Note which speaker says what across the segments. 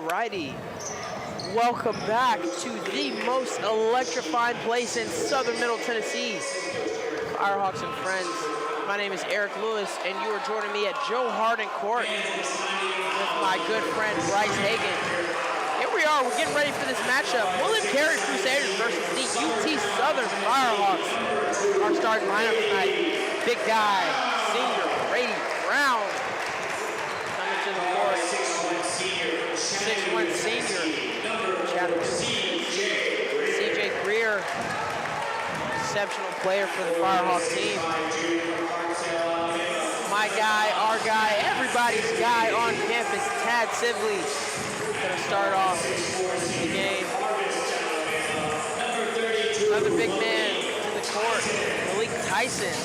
Speaker 1: Alrighty, welcome back to the most electrifying place in southern Middle Tennessee, Firehawks and friends. My name is Eric Lewis, and you are joining me at Joe Hardin Court with my good friend Bryce Hagan. Here we are, we're getting ready for this matchup. William Carey Crusaders versus the UT Southern Firehawks. Our starting lineup tonight, big guy, senior Brady Brown. Coming to the court, 6'1" senior, Chattanooga, CJ Greer, exceptional player for the Firehawk team. My guy, our guy, everybody's guy on campus, Tad Sibley, gonna start off the game. Another big man to the court, Malik Tyson.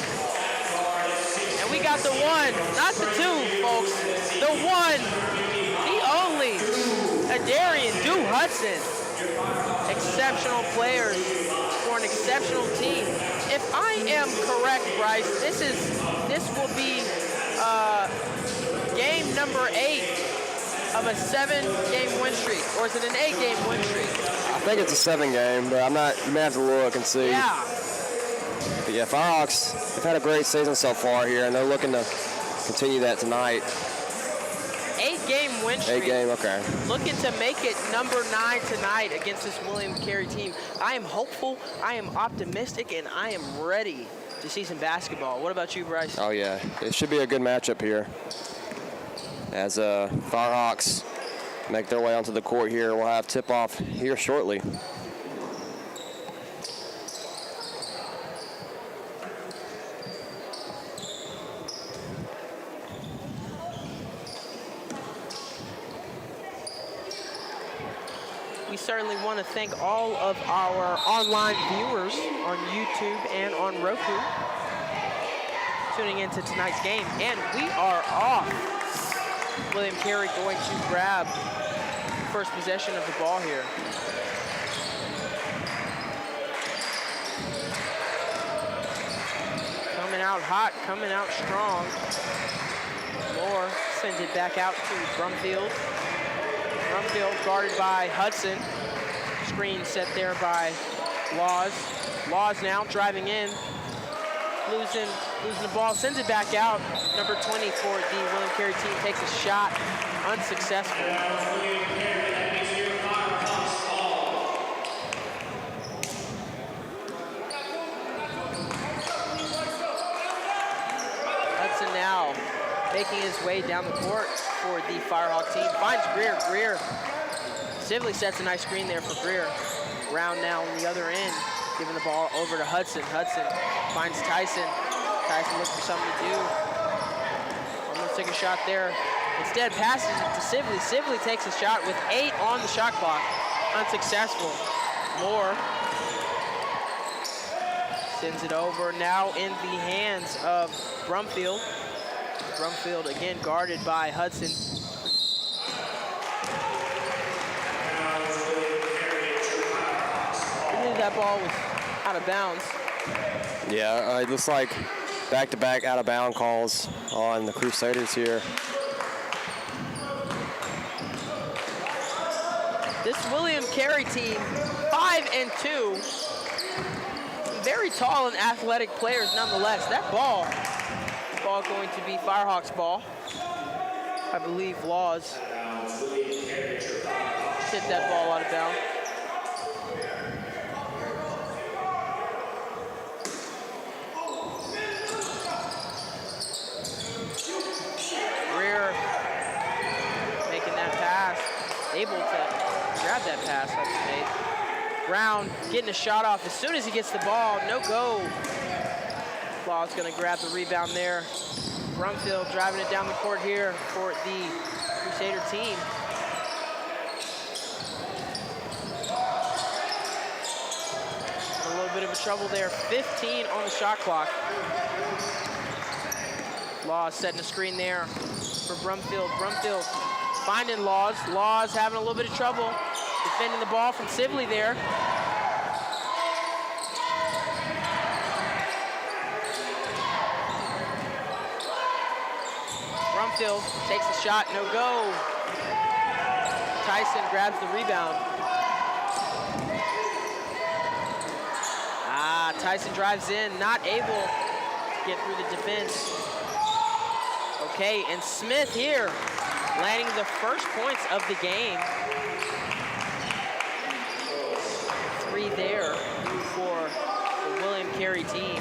Speaker 1: And we got the one, not the two, folks, the one, the only, Adarian Dew Hudson. Exceptional players for an exceptional team. If I am correct, Bryce, this will be game number 8 of a 7-game win streak, or is it an 8-game win streak?
Speaker 2: I think it's a 7-game, but I'm not. You may have to look and see.
Speaker 1: Yeah.
Speaker 2: But yeah, Firehawks have had a great season so far here, and they're looking to continue that tonight.
Speaker 1: 8-game win streak.
Speaker 2: 8-game, okay.
Speaker 1: Looking to make it number 9 tonight against this William Carey team. I am hopeful, I am optimistic, and I am ready to see some basketball. What about you, Bryce?
Speaker 2: Oh yeah, it should be a good matchup here. As Firehawks make their way onto the court here, we'll have tip-off here shortly.
Speaker 1: We certainly want to thank all of our online viewers on YouTube and on Roku tuning into tonight's game. And we are off. William Carey going to grab first possession of the ball here. Coming out hot, coming out strong. Moore sends it back out to Brumfield. Brumfield guarded by Hudson. Screen set there by Laws. Laws now driving in. Losing the ball, sends it back out. Number 20 for the William Carey team takes a shot, unsuccessful. Hudson now making his way down the court for the Firehawk team. Finds Greer. Greer. Sibley sets a nice screen there for Greer. Brown now on the other end, giving the ball over to Hudson. Hudson finds Tyson. Tyson looks for something to do. Almost took a shot there. Instead passes it to Sibley. Sibley takes a shot with 8 on the shot clock. Unsuccessful. Moore sends it over, now in the hands of Brumfield. Brumfield again guarded by Hudson. I believe that ball was out of bounds.
Speaker 2: Yeah, it looks like back-to-back out-of-bound calls on the Crusaders here.
Speaker 1: This William Carey team, 5-2. Very tall and athletic players nonetheless. That ball going to be Firehawks ball. I believe Laws hit that ball out of bounds. Greer making that pass, able to grab that pass like he made. Brown getting a shot off as soon as he gets the ball, no go. Law's gonna grab the rebound there. Brumfield driving it down the court here for the Crusader team. A little bit of a trouble there. 15 on the shot clock. Laws setting a screen there for Brumfield. Brumfield finding Laws. Laws having a little bit of trouble defending the ball from Sibley there. Brumfield takes the shot, no go. Tyson grabs the rebound. Tyson drives in, not able to get through the defense. Okay, and Smith here, landing the first points of the game. 3 there for the William Carey team.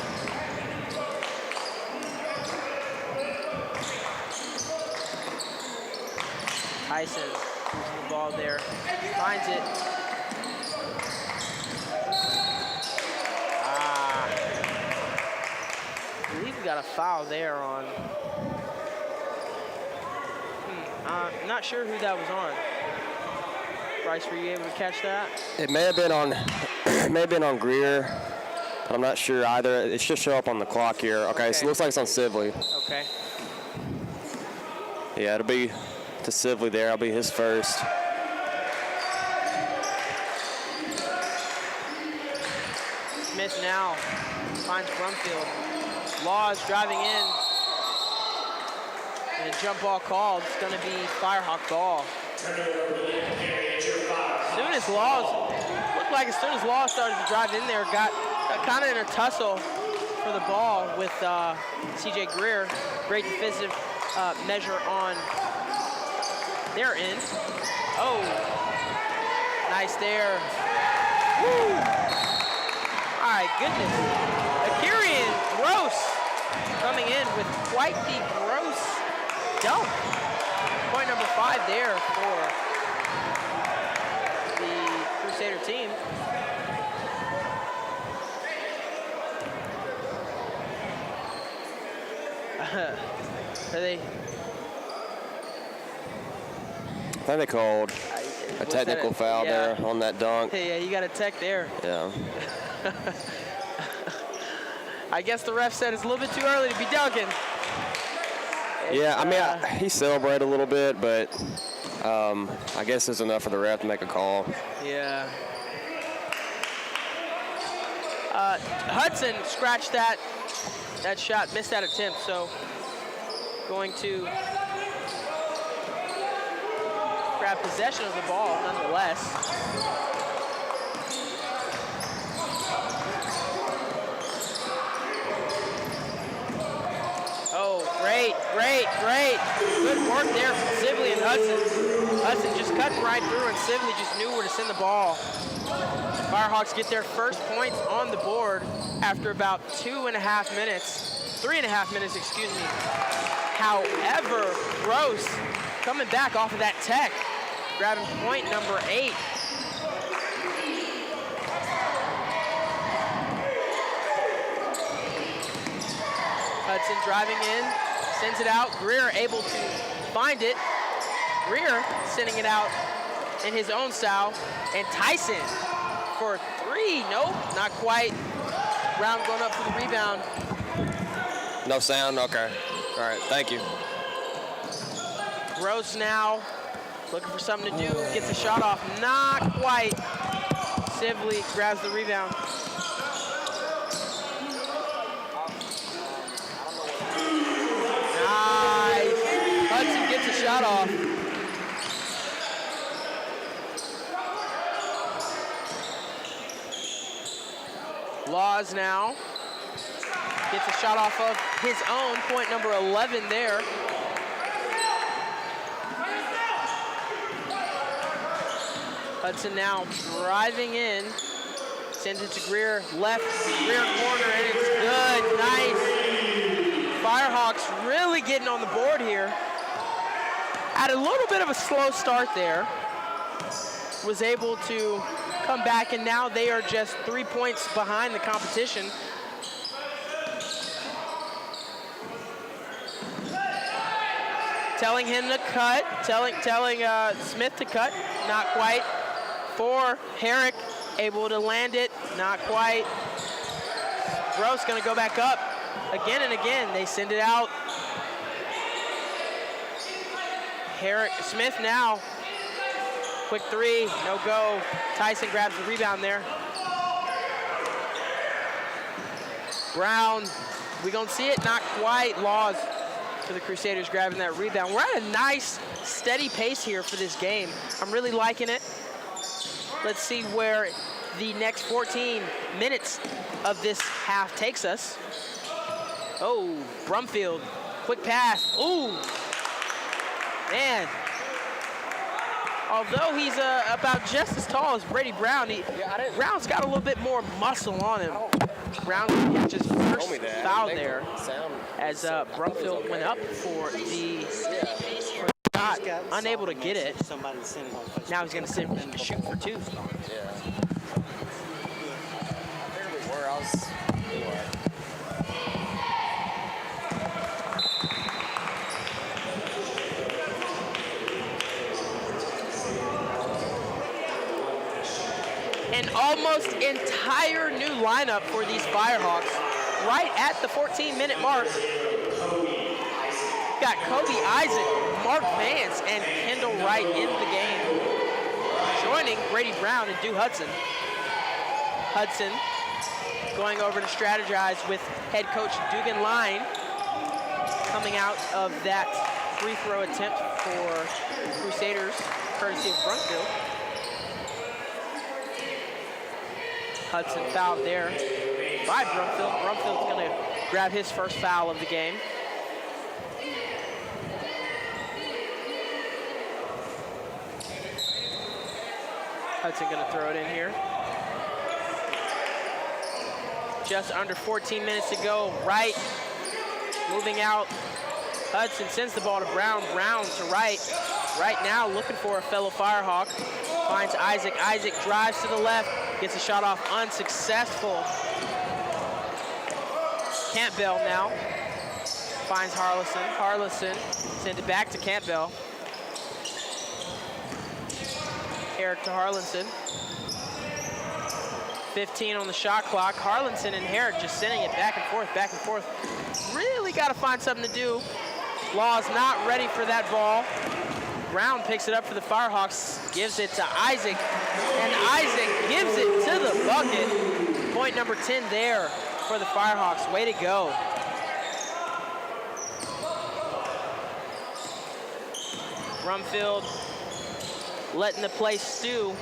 Speaker 1: Tyson losing the ball there, finds it. I believe we got a foul there on. I'm not sure who that was on. Bryce, were you able to catch that?
Speaker 2: It may have been on, Greer, but I'm not sure either. It should show up on the clock here. Okay, so it looks like it's on Sibley.
Speaker 1: Okay.
Speaker 2: Yeah, it'll be to Sibley there. It'll be his first.
Speaker 1: Smith now finds Brumfield. Laws driving in. And a jump ball called. It's going to be Firehawk ball. As soon as Laws started to drive in there, got kind of in a tussle for the ball with C.J. Greer. Great defensive measure on their end. Oh, nice there. Woo! My goodness. Akirian Gross coming in with quite the gross dunk. Point number 5 there for the Crusader team. Are they?
Speaker 2: I think they called a technical foul there on that dunk.
Speaker 1: Yeah, you got a tech there.
Speaker 2: Yeah.
Speaker 1: I guess the ref said it's a little bit too early to be dunking.
Speaker 2: Yeah, I mean, he celebrated a little bit, but I guess it's enough for the ref to make a call.
Speaker 1: Yeah. Hudson scratched that shot, missed that attempt, so going to grab possession of the ball nonetheless. Oh, great. Good work there from Sibley and Hudson. Hudson just cutting right through, and Sibley just knew where to send the ball. Firehawks get their first points on the board after about 3.5 minutes, excuse me. However, Gross coming back off of that tech, grabbing point number 8. Hudson driving in, sends it out. Greer able to find it. Greer sending it out in his own style. And Tyson for 3. Nope, not quite. Brown going up for the rebound.
Speaker 2: No sound? Okay. All right, thank you.
Speaker 1: Gross now looking for something to do. Gets a shot off. Not quite. Sibley grabs the rebound. Nice. Hudson gets a shot off. Laws now gets a shot off of his own, point number 11 there. Hudson now driving in, sends it to Greer, left rear corner, and it's good, nice. Firehawks really getting on the board here. Had a little bit of a slow start there. Was able to come back, and now they are just 3 points behind the competition. Telling him to cut, telling Smith to cut, not quite. For Herrick, able to land it, not quite. Gross gonna go back up again and again. They send it out. Herrick, Smith now. Quick 3, no go. Tyson grabs the rebound there. Brown, we gonna see it? Not quite. Laws for the Crusaders grabbing that rebound. We're at a nice, steady pace here for this game. I'm really liking it. Let's see where the next 14 minutes of this half takes us. Oh, Brumfield, quick pass. Ooh, man. Although he's about just as tall as Brady Brown, Brown's got a little bit more muscle on him. Brown catches first foul there as Brumfield went up for the shot, unable to get it. Now he's going to sit and shoot for two.
Speaker 2: Yeah. There we were. I was anyway.
Speaker 1: An almost entire new lineup for these Firehawks right at the 14-minute mark. Got Kobe Isaac, Mark Vance, and Kendall Wright in the game. Joining Brady Brown and Dew Hudson. Hudson going over to strategize with head coach Dugan Line, coming out of that free throw attempt for Crusaders, courtesy of Brumfield. Hudson fouled there by Brumfield. Brumfield's going to grab his first foul of the game. Hudson going to throw it in here. Just under 14 minutes to go. Wright moving out. Hudson sends the ball to Brown. Brown to Wright. Right now looking for a fellow Firehawk. Finds Isaac. Isaac drives to the left. Gets a shot off unsuccessful. Campbell now finds Harlison. Harlison sends it back to Campbell. Herrick to Harlison. 15 on the shot clock. Harlison and Herrick just sending it back and forth, back and forth. Really got to find something to do. Law's not ready for that ball. Brown picks it up for the Firehawks, gives it to Isaac, and Isaac gives it to the bucket. Point number 10 there for the Firehawks. Way to go. Brumfield letting the play stew.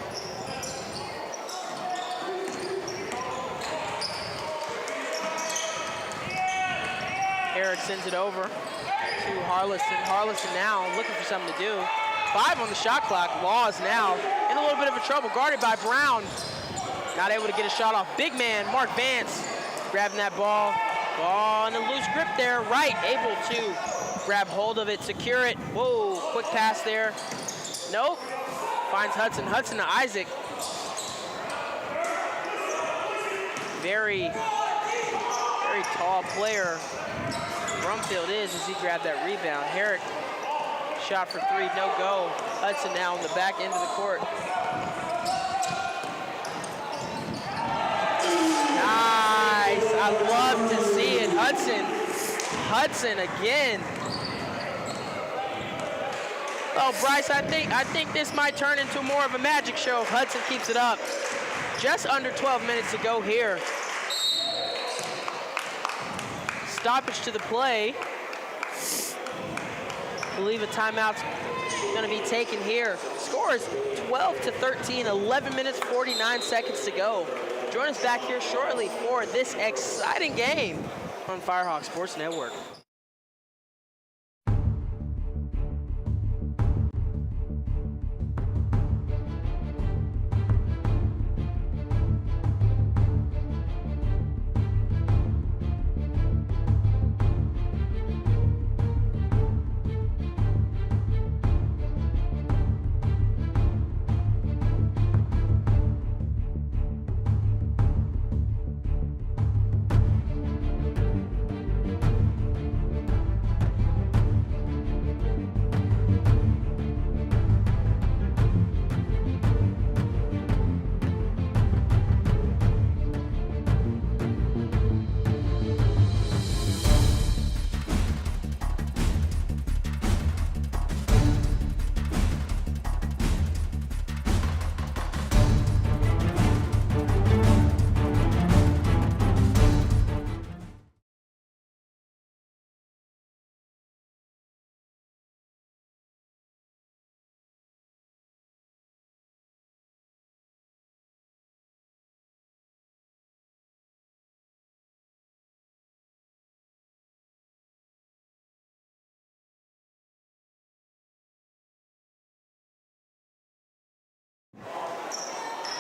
Speaker 1: Herrick sends it over to Harlison. Harlison now looking for something to do. 5 on the shot clock. Law is now in a little bit of a trouble, guarded by Brown. Not able to get a shot off. Big man, Mark Vance, grabbing that ball. Ball in a loose grip there. Wright able to grab hold of it, secure it. Whoa, quick pass there. Nope. Finds Hudson. Hudson to Isaac. Very tall player Brumfield is as he grabbed that rebound. Herrick shot for 3, no go. Hudson now on the back end of the court. Nice, I love to see it. Hudson again. Oh, Bryce, I think this might turn into more of a magic show if Hudson keeps it up. Just under 12 minutes to go here. Stoppage to the play. I believe a timeout's going to be taken here. Score is 12-13, 11 minutes, 49 seconds to go. Join us back here shortly for this exciting game on Firehawk Sports Network.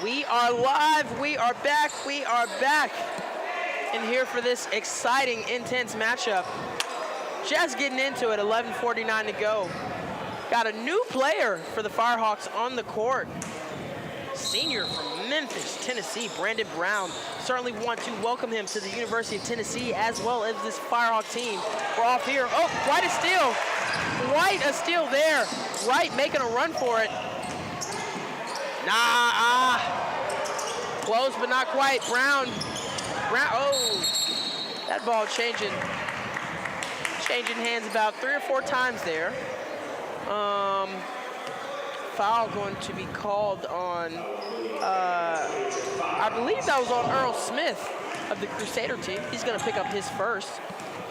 Speaker 1: We are live, we are back, and here for this exciting, intense matchup. Just getting into it, 11:49 to go. Got a new player for the Firehawks on the court. Senior from Memphis, Tennessee, Brandon Brown. Certainly want to welcome him to the University of Tennessee as well as this Firehawk team. We're off here. Oh, quite a steal. Quite a steal there. Wright making a run for it. Close, but not quite. Brown, oh, that ball changing hands about 3 or 4 times there. Foul going to be called on, I believe that was on Earl Smith of the Crusader team. He's gonna pick up his first.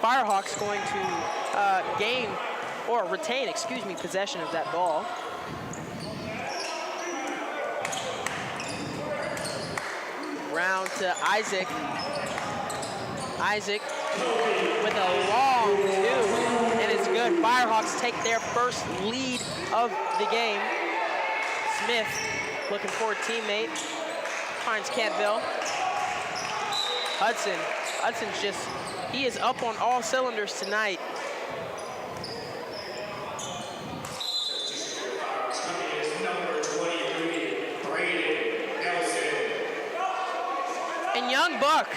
Speaker 1: Firehawks going to retain, possession of that ball. Brown to Isaac. Isaac with a long 2, and it's good. Firehawks take their first lead of the game. Smith looking for a teammate. Finds Cantville. Hudson's he is up on all cylinders tonight. And young buck,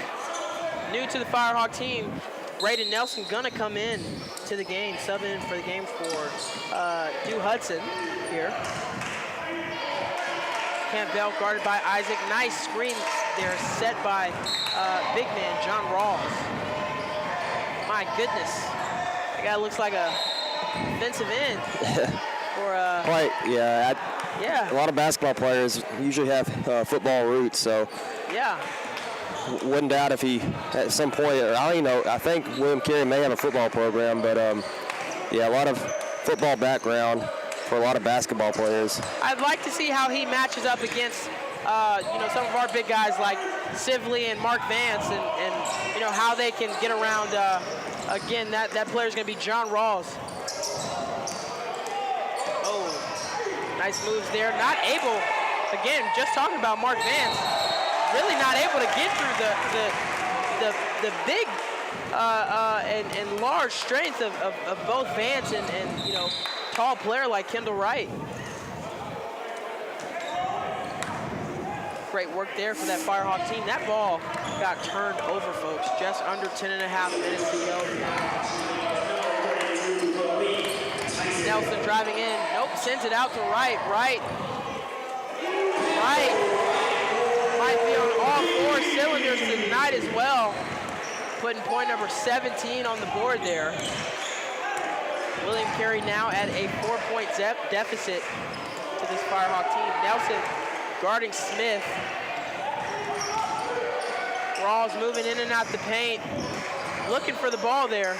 Speaker 1: new to the Firehawk team, Braden Nelson gonna come in to the game, subbing in for the game for Dew Hudson here. Campbell guarded by Isaac. Nice screen there set by big man John Rawls. My goodness, that guy looks like a defensive end.
Speaker 2: Quite, yeah.
Speaker 1: Yeah.
Speaker 2: A lot of basketball players usually have football roots, so.
Speaker 1: Yeah.
Speaker 2: Wouldn't doubt if he, at some point, or I think William Carey may have a football program, but yeah, a lot of football background for a lot of basketball players.
Speaker 1: I'd like to see how he matches up against, some of our big guys like Sibley and Mark Vance, and how they can get around. Again, that player's going to be John Rawls. Oh, nice moves there. Not able, again, just talking about Mark Vance. Really not able to get through the big and large strength of both Vance and tall player like Kendall Wright. Great work there for that Firehawk team. That ball got turned over, folks. Just under 10.5 minutes to go. Nelson driving in. Nope, sends it out to Wright. Wright might be on all 4 cylinders tonight as well. Putting point number 17 on the board there. William Carey now at a 4-point deficit to this Firehawk team. Nelson guarding Smith. Rawls moving in and out the paint. Looking for the ball there.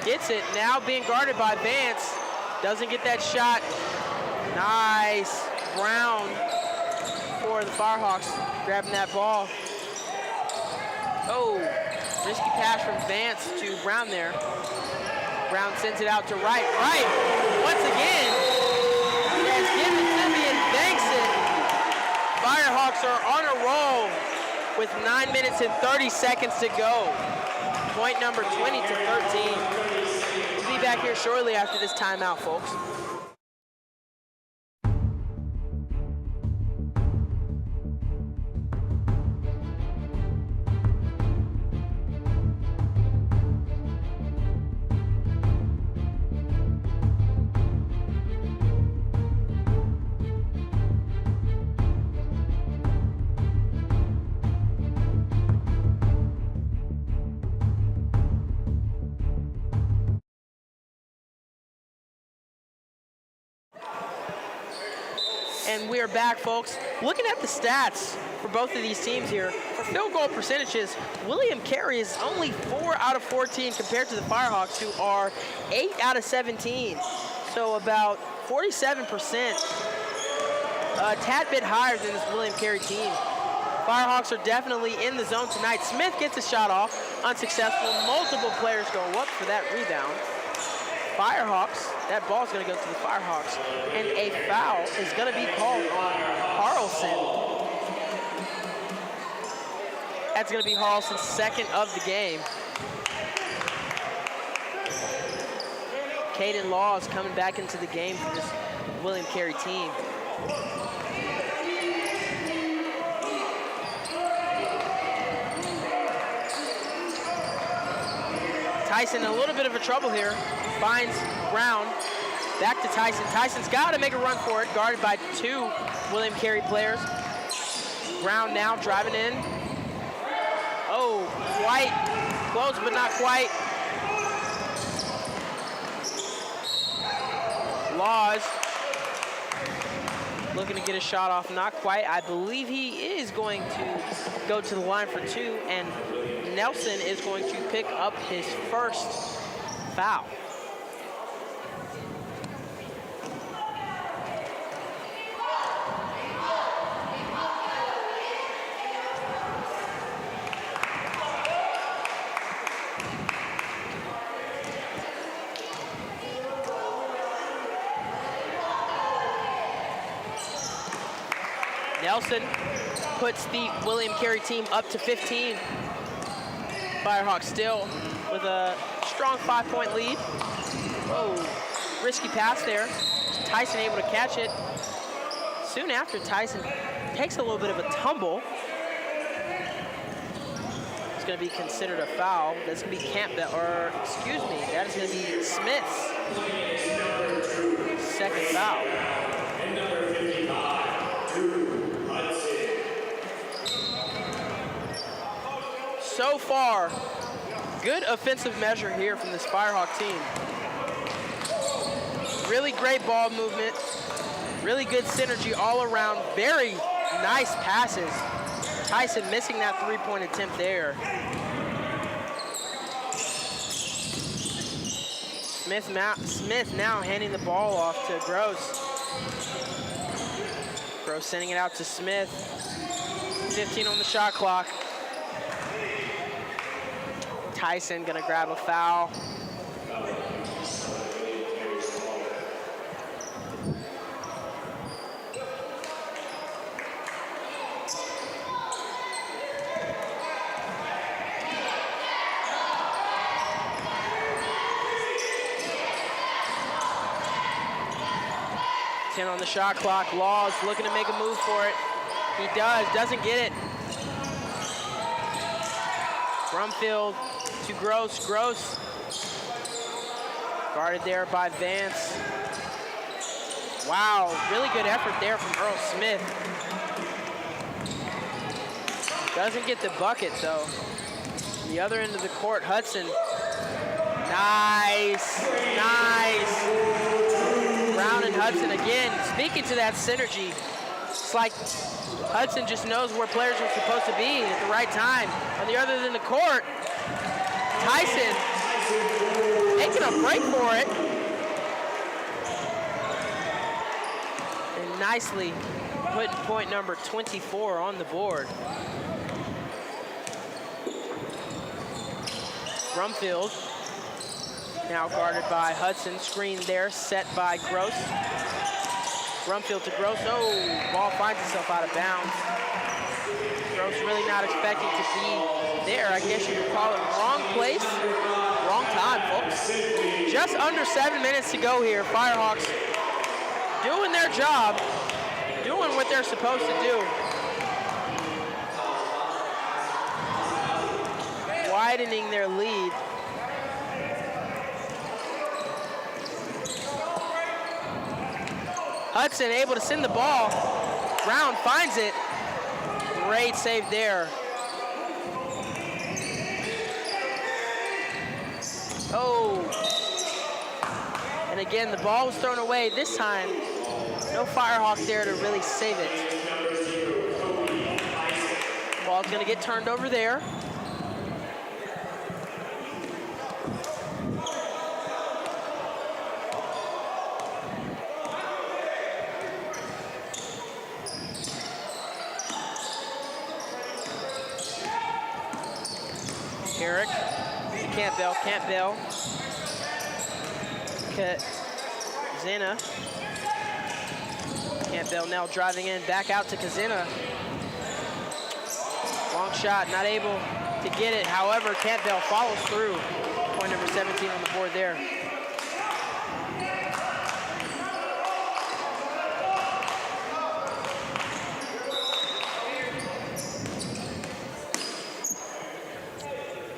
Speaker 1: Gets it, now being guarded by Vance. Doesn't get that shot. Nice. Brown for the Firehawks, grabbing that ball. Oh, risky pass from Vance to Brown there. Brown sends it out to Wright. Wright, once again, has given to me and banks it. Firehawks are on a roll with 9 minutes and 30 seconds to go. Point number 20 to 13. We'll be back here shortly after this timeout, folks. And we are back, folks. Looking at the stats for both of these teams here, for field goal percentages, William Carey is only 4 out of 14 compared to the Firehawks, who are 8 out of 17. So about 47%, a tad bit higher than this William Carey team. Firehawks are definitely in the zone tonight. Smith gets a shot off, unsuccessful. Multiple players go up for that rebound. Firehawks, that ball's gonna go to the Firehawks, and a foul is gonna be called on Carlson. That's going to be Harleson's second of the game. Caden Laws coming back into the game for this William Carey team. Tyson in a little bit of a trouble here. Finds Brown. Back to Tyson. Tyson's got to make a run for it, guarded by two William Carey players. Brown now driving in. Oh, White. Close, but not quite. Laws looking to get a shot off, not quite. I believe he is going to go to the line for two, and Nelson is going to pick up his first foul. Nelson puts the William Carey team up to 15. Firehawks still with a strong 5-point lead. Oh, risky pass there. Tyson able to catch it. Soon after, Tyson takes a little bit of a tumble. It's going to be considered a foul. That's going to be Campbell, or excuse me, that is going to be Smith's second foul. So far, good offensive measure here from this Firehawk team. Really great ball movement, really good synergy all around, very nice passes. Tyson missing that three-point attempt there. Smith now handing the ball off to Gross. Gross sending it out to Smith. 15 on the shot clock. Tyson gonna grab a foul. On the shot clock. Laws looking to make a move for it. He doesn't get it. Brumfield to Gross. Gross guarded there by Vance. Wow, really good effort there from Earl Smith. Doesn't get the bucket though. The other end of the court, Hudson. Nice, nice. Brown and Hudson again, speaking to that synergy. It's like Hudson just knows where players are supposed to be at the right time. On the other end of the court, Tyson making a break for it. And nicely putting point number 24 on the board. Brumfield. Now guarded by Hudson, screen there, set by Gross. Brumfield to Gross, oh, ball finds itself out of bounds. Gross really not expecting to be there. I guess you could call it wrong place, wrong time, folks. Just under 7 minutes to go here. Firehawks doing their job, doing what they're supposed to do. Widening their lead. Hudson able to send the ball. Brown finds it. Great save there. Oh. And again, the ball was thrown away. This time, no Firehawk there to really save it. Ball's gonna get turned over there. Eric, Campbell, Kazina. Campbell now driving in, back out to Kazina. Long Long shot, not able to get it. However, Campbell follows through. Point number 17 on the board there.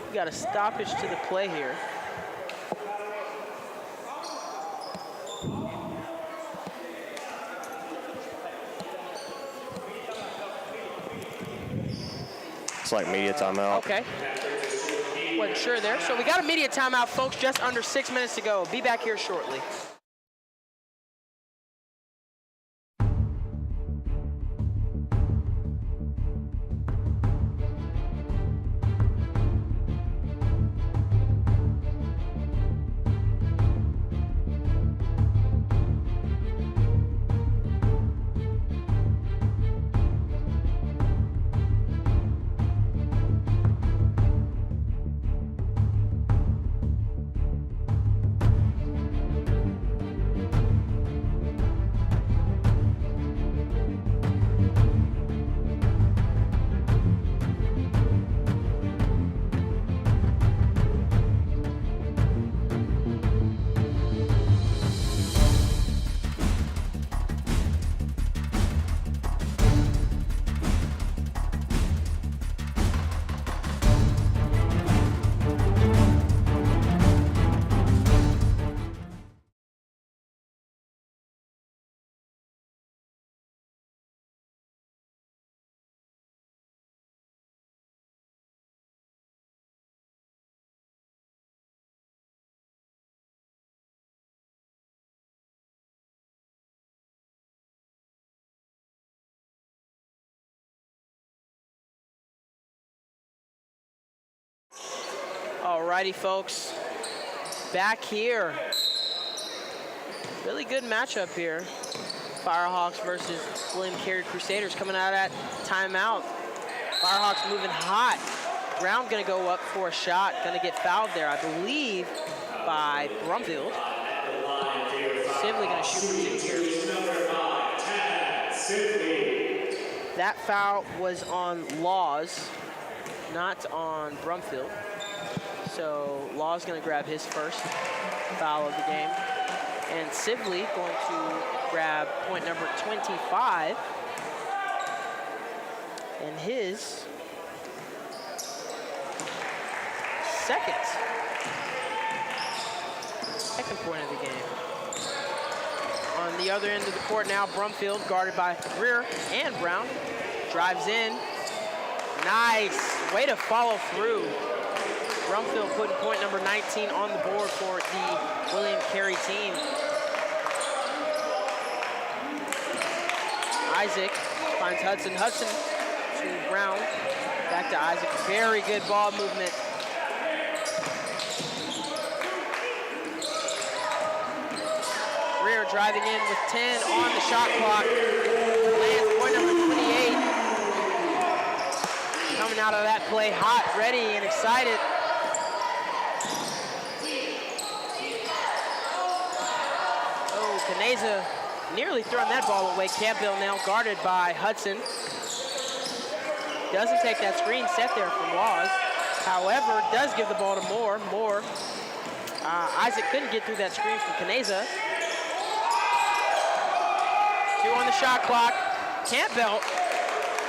Speaker 1: We got a stoppage to the play here.
Speaker 2: It's like media timeout.
Speaker 1: Okay. Wasn't sure there. So we got a media timeout, folks, just under 6 minutes to go. Be back here shortly. Alrighty, folks, back here. Really good matchup here. Firehawks versus William Carey Crusaders coming out at timeout. Firehawks moving hot. Brown gonna go up for a shot, gonna get fouled there, I believe, by Brumfield. Sibley gonna shoot for two here. That foul was on Laws, not on Brumfield. So Law's going to grab his first foul of the game. And Sibley going to grab point number 25. And his second point of the game. On the other end of the court now, Brumfield guarded by Greer and Brown. Drives in. Nice. Way to follow through. Brumfield putting point number 19 on the board for the William Carey team. Isaac finds Hudson. Hudson to Brown. Back to Isaac. Very good ball movement. Greer driving in with 10 on the shot clock. Lands point number 28. Coming out of that play hot, ready, and excited. Caneza nearly throwing that ball away. Campbell now guarded by Hudson. Doesn't take that screen set there from Laws. However, does give the ball to Moore. Moore. Isaac couldn't get through that screen from Caneza. 2 on the shot clock. Campbell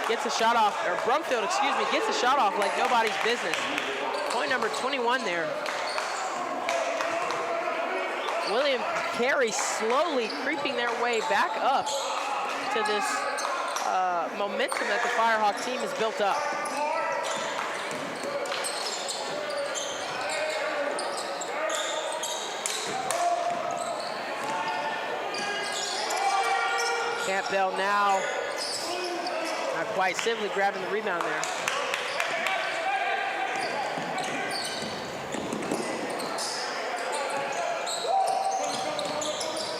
Speaker 1: gets the shot off, or Brumfield, excuse me, gets the shot off like nobody's business. Point number 21 there. William Carey slowly creeping their way back up to this momentum that the Firehawk team has built up. Campbell now, not quite, Sibley grabbing the rebound there.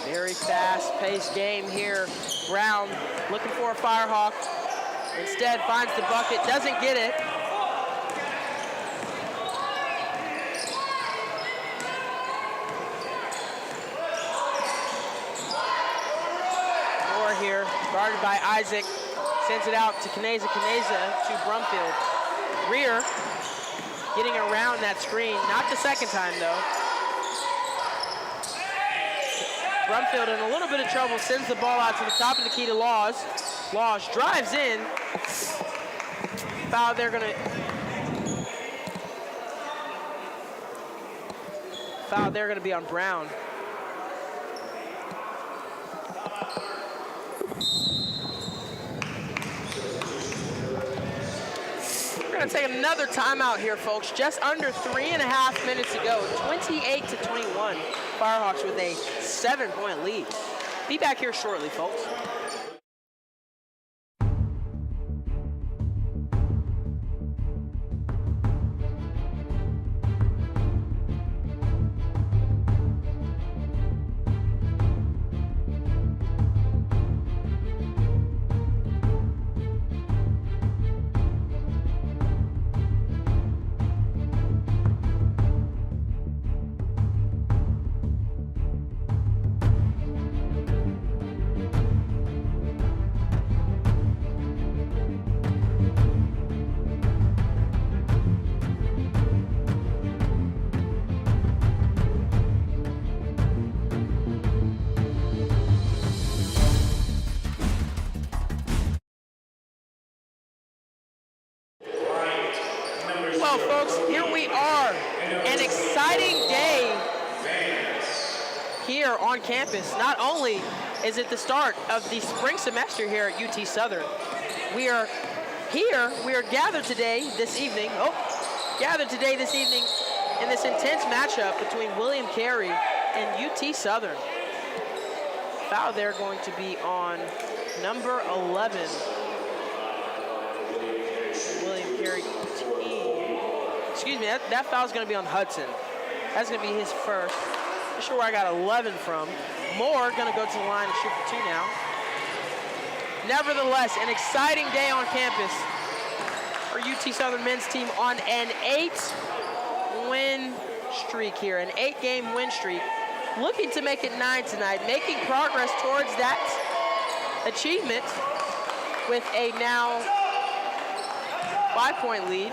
Speaker 1: Very fast-paced game here. Brown looking for a Firehawk. Instead finds the bucket, doesn't get it. Moore here, guarded by Isaac. Sends it out to Caneza. Caneza to Brumfield. Rear getting around that screen. Not the second time, though. Brumfield in a little bit of trouble, sends the ball out to the top of the key to Laws. Laws drives in. Foul, they're gonna be on Brown. We're gonna take another timeout here, folks. Just under 3.5 minutes to go. 28-21. Firehawks with a 7-point lead. Be back here shortly, folks. Well, folks, here we are. An exciting day here on campus. Not only is it the start of the spring semester here at UT Southern, we are gathered today, this evening in this intense matchup between William Carey and UT Southern. Foul there going to be on number 11. William Carey excuse me, that foul's gonna be on Hudson. That's gonna be his first. Not sure where I got 11 from. Moore gonna go to the line and shoot for 2 now. Nevertheless, an exciting day on campus for UT Southern men's team on an 8-win streak here, an 8-game win streak. Looking to make it 9 tonight, making progress towards that achievement with a now 5-point lead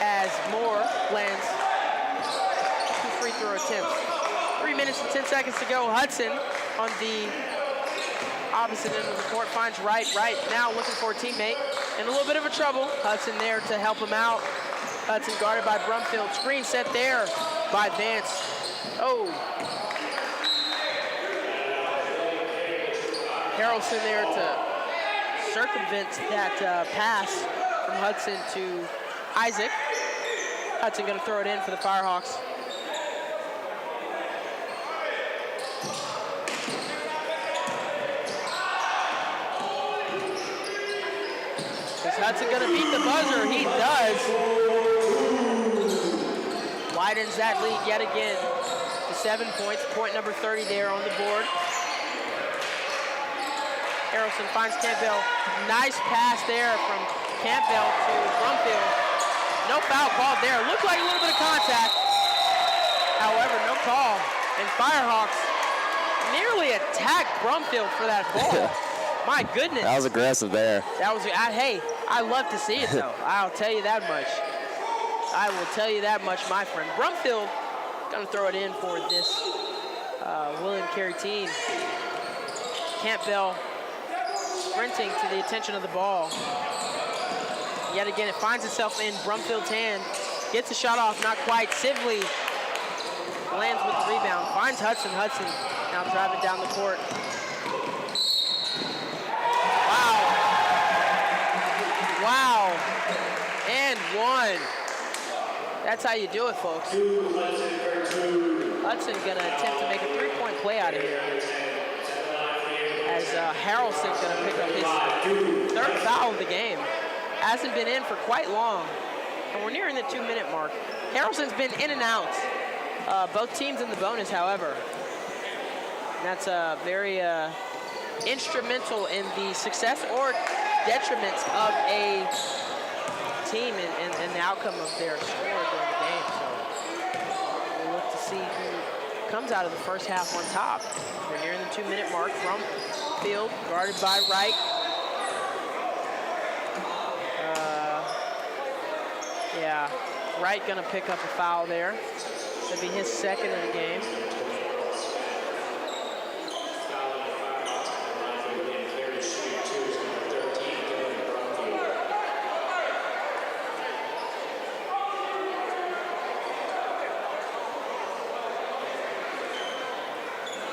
Speaker 1: as Moore lands 2 free throw attempts. 3 minutes and 10 seconds to go. Hudson on the opposite end of the court finds Wright. Wright now looking for a teammate in a little bit of a trouble. Hudson there to help him out. Hudson guarded by Brumfield. Screen set there by Vance. Oh. Harrelson there to circumvent that pass from Hudson to Isaac. Hudson gonna throw it in for the Firehawks. Is Hudson gonna beat the buzzer? He does. Widens that lead yet again to 7 points. Point number 30 there on the board. Harrelson finds Campbell. Nice pass there from Campbell to Brumfield. No foul called there. Looked like a little bit of contact. However, no call. And Firehawks nearly attacked Brumfield for that ball. My goodness.
Speaker 2: That was aggressive there.
Speaker 1: That was, hey, I love to see it though. I'll tell you that much. I will tell you that much, my friend. Brumfield gonna throw it in for this William Carey team. Campbell sprinting to the attention of the ball. Yet again, it finds itself in Brumfield's hand. Gets a shot off, not quite. Sibley lands with the rebound. Finds Hudson. Hudson now driving down the court. Wow. Wow. And 1. That's how you do it, folks. Hudson gonna attempt to make a 3-point play out of here. As Harrelson's gonna pick up his 3rd foul of the game. Hasn't been in for quite long. And we're nearing the 2-minute mark. Harrelson's been in and out. Both teams in the bonus, however. And that's very instrumental in the success or detriment of a team and the outcome of their score during the game. So we'll look to see who comes out of the first half on top. We're nearing the 2-minute mark. From field, guarded by Wright. Yeah, Wright gonna pick up a foul there. That'd be his second of the game.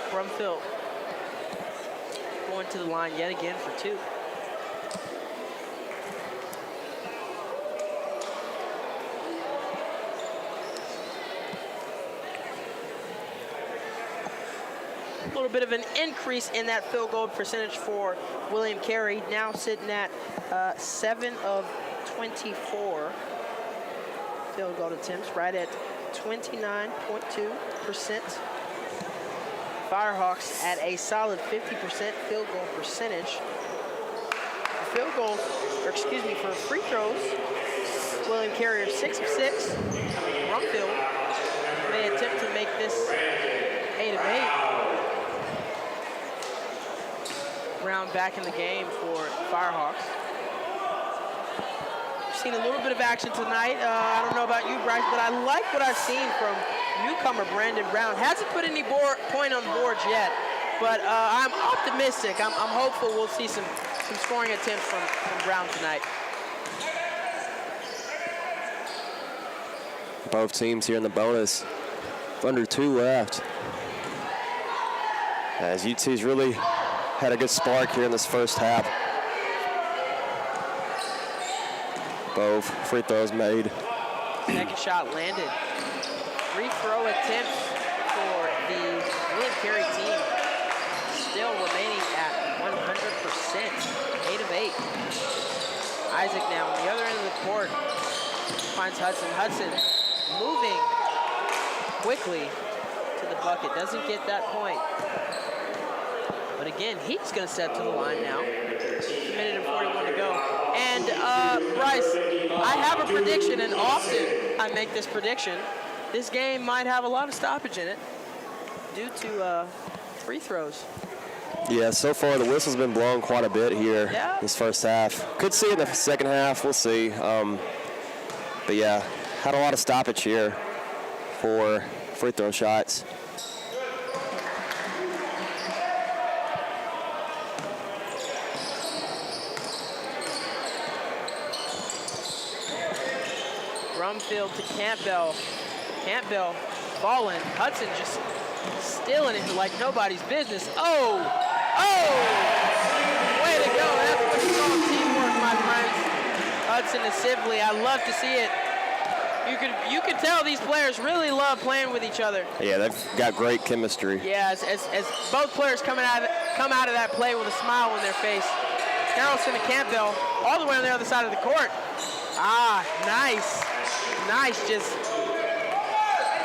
Speaker 1: Brumfield going to the line yet again for 2. A little bit of an increase in that field goal percentage for William Carey, now sitting at 7 of 24 field goal attempts, right at 29.2%. Firehawks at a solid 50% field goal percentage. Field goals, or excuse me, for free throws, William Carey 6 of 6. Brumfield may attempt to make this 8 of 8. Round back in the game for Firehawks. We've seen a little bit of action tonight. I don't know about you, Bryce, but I like what I've seen from newcomer Brandon Brown. Hasn't put any point on the boards yet, but I'm optimistic. I'm hopeful we'll see some scoring attempts from Brown tonight.
Speaker 2: Both teams here in the bonus. Under 2 left. As UT's really had a good spark here in this first half. Both free throws made.
Speaker 1: Second shot landed. Free throw attempts for the William Carey team still remaining at 100%. 8 of 8. Isaac now on the other end of the court finds Hudson. Hudson moving quickly to the bucket. Doesn't get that point. But again, he's going to step to the line now. 1 minute and 41 to go. And Bryce, I have a prediction, and often I make this prediction. This game might have a lot of stoppage in it due to free throws.
Speaker 2: Yeah, so far the whistle's been blown quite a bit here this first half. Could see it in the second half, we'll see. But yeah, had a lot of stoppage here for free throw shots.
Speaker 1: Brumfield to Campbell. Campbell falling. Hudson just stealing it like nobody's business. Oh! Oh! Way to go. That's what you call teamwork, my friends. Hudson and Sibley. I love to see it. You can tell these players really love playing with each other.
Speaker 2: Yeah, they've got great chemistry.
Speaker 1: Yeah, as both players come out of that play with a smile on their face. Harrelson to Campbell, all the way on the other side of the court. Ah, nice. Nice, just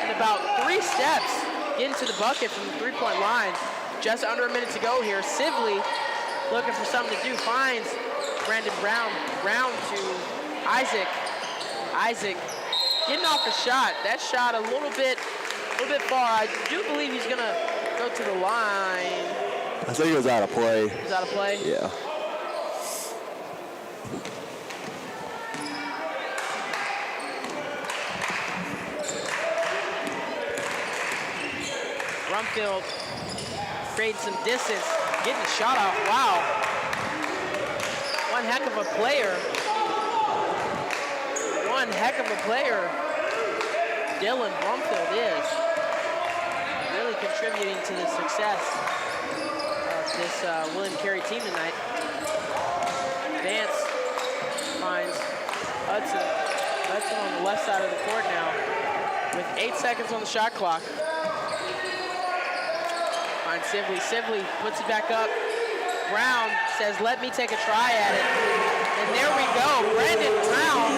Speaker 1: in about 3 steps, getting to the bucket from the 3-point line. Just under a minute to go here. Sibley looking for something to do, finds Brandon Brown. Brown to Isaac. Isaac getting off a shot. That shot a little bit far. I do believe he's gonna go to the line.
Speaker 2: I think he was out of play.
Speaker 1: He's out of play?
Speaker 2: Yeah.
Speaker 1: Brumfield creating some distance, getting the shot off. Wow. One heck of a player. One heck of a player. Dylan Brumfield is really contributing to the success of this William Carey team tonight. Vance finds Hudson. Hudson on the left side of the court now with 8 seconds on the shot clock. Finds Sibley. Sibley puts it back up. Brown says, let me take a try at it. And there we go. Brandon Brown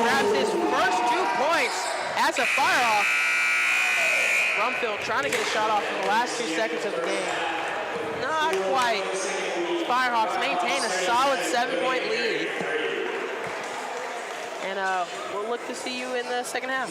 Speaker 1: grabs his first 2 points as a Firehawk. Brumfield trying to get a shot off in the last 2 seconds of the game. Not quite. Firehawks maintain a solid 7-point lead. And we'll look to see you in the second half.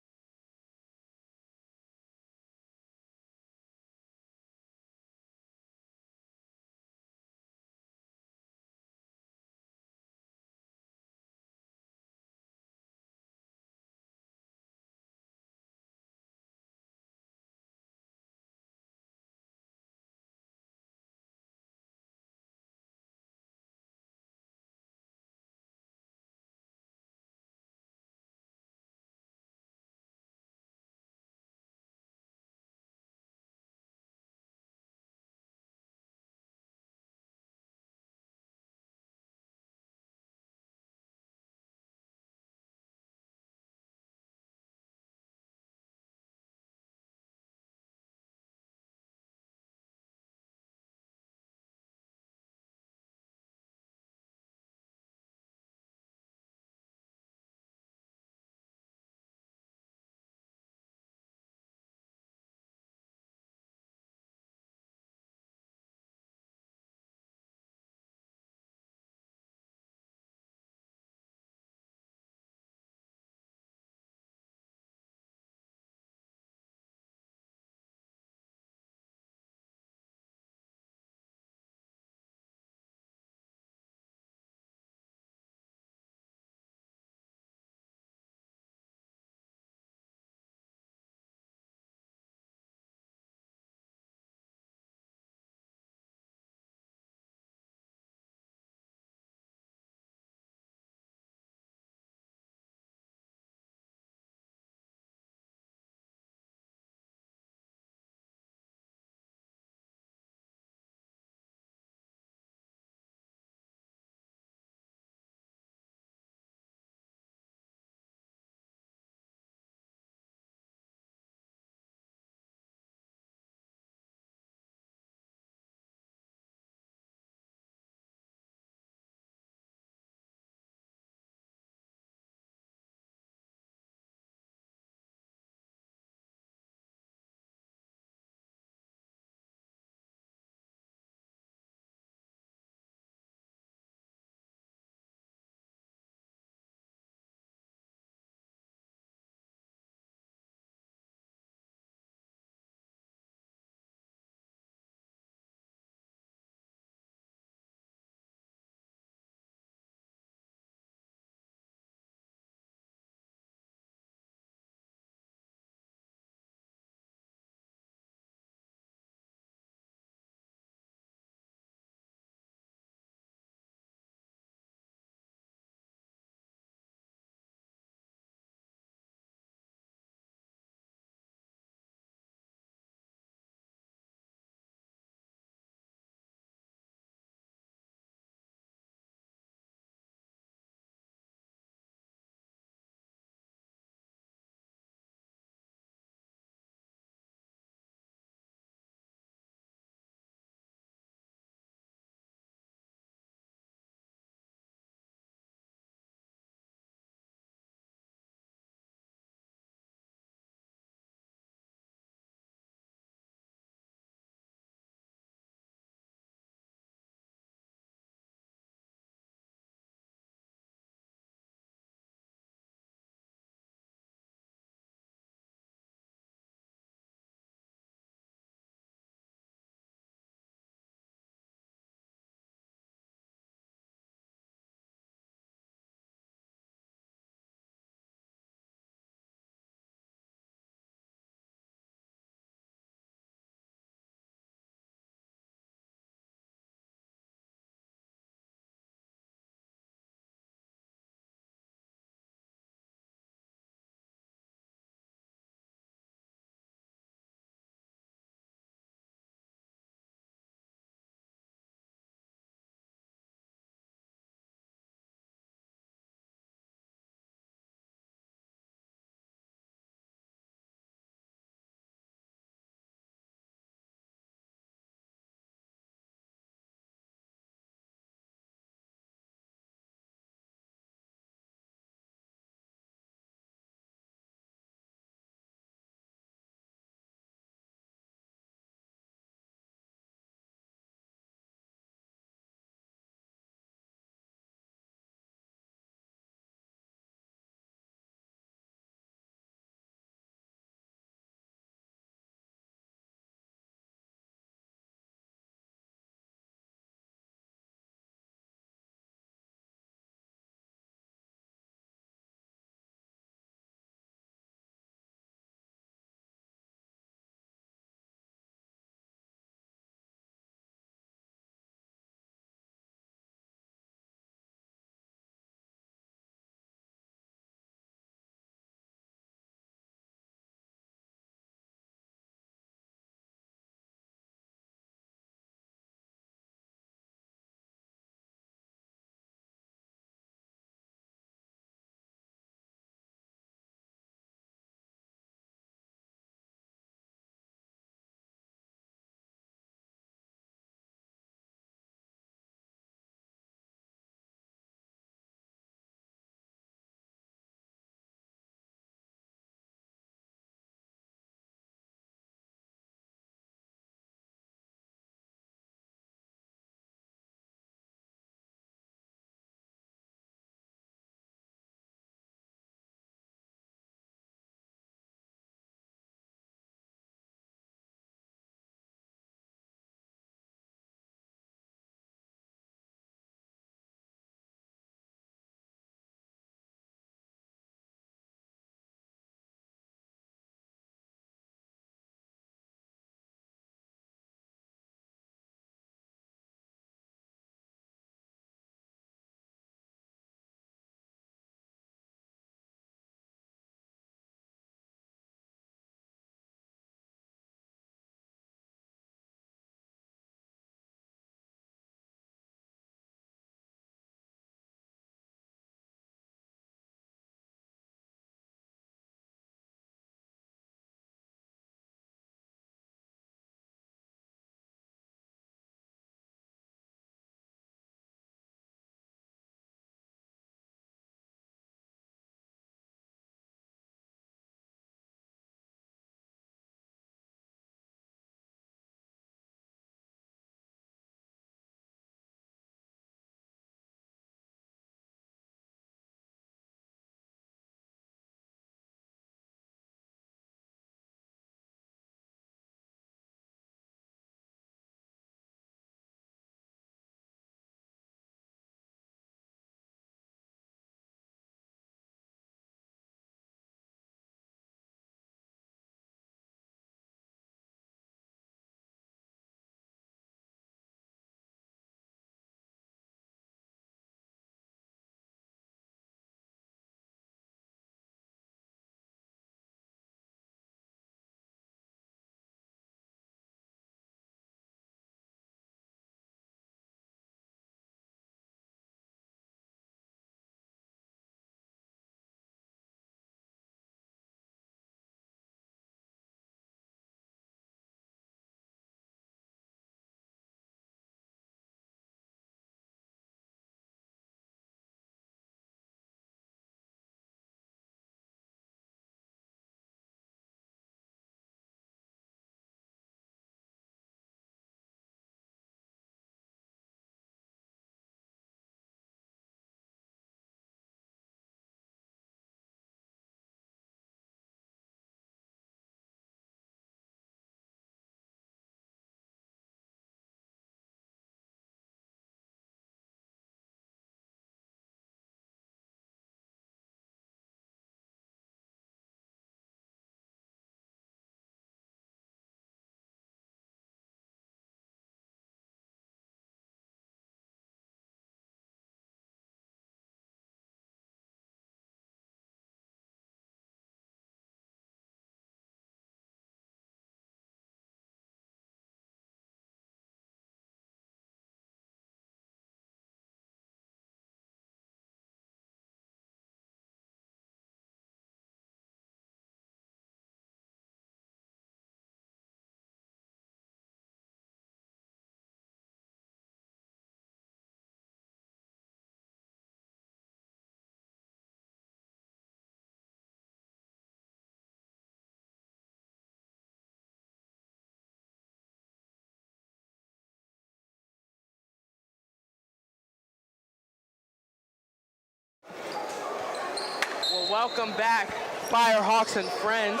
Speaker 1: Welcome back, Firehawks and friends.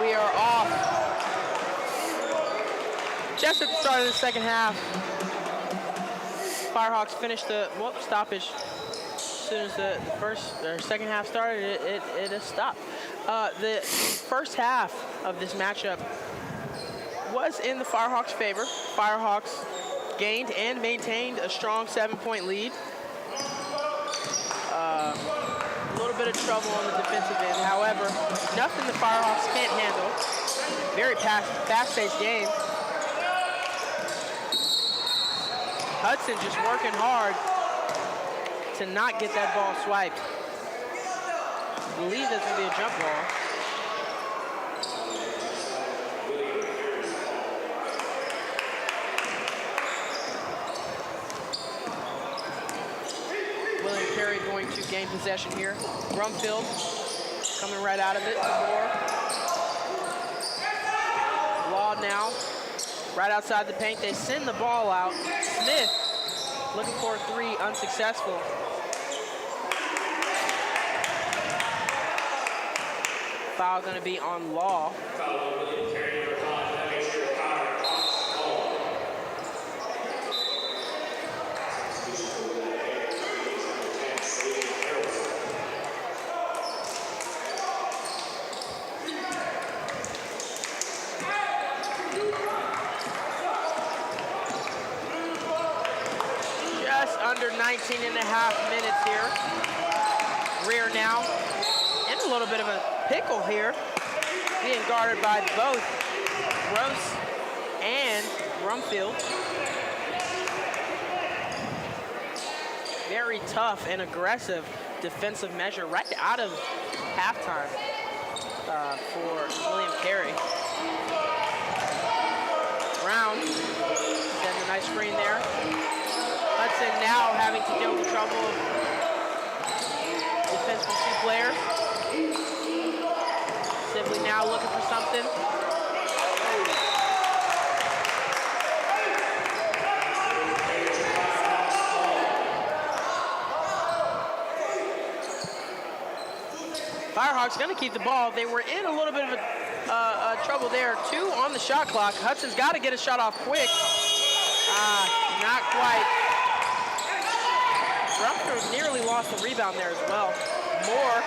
Speaker 1: We are off just at the start of the second half. Firehawks finished the stoppage. As soon as the second half started, it has stopped. The first half of this matchup was in the Firehawks' favor. Firehawks gained and maintained a strong 7-point lead. A little bit of trouble on the defensive end. However, nothing the Firehawks can't handle. Very fast-paced game. Hudson just working hard to not get that ball swiped. I believe that's going to be a jump ball. Carey going to gain possession here. Brumfield coming right out of it. Moore. Law now, right outside the paint. They send the ball out. Smith looking for a three, unsuccessful. Foul going to be on Law. Under 19 and a half minutes here. Greer now in a little bit of a pickle here, being guarded by both Gross and Brumfield. Very tough and aggressive defensive measure right out of halftime for William Carey. Brown sends a nice screen there. Hudson now having to deal with the trouble of defense from two players. Sibley now looking for something. Firehawks going to keep the ball. They were in a little bit of trouble there. 2 on the shot clock. Hudson's got to get a shot off quick. Not quite. Brumfield nearly lost the rebound there as well. Moore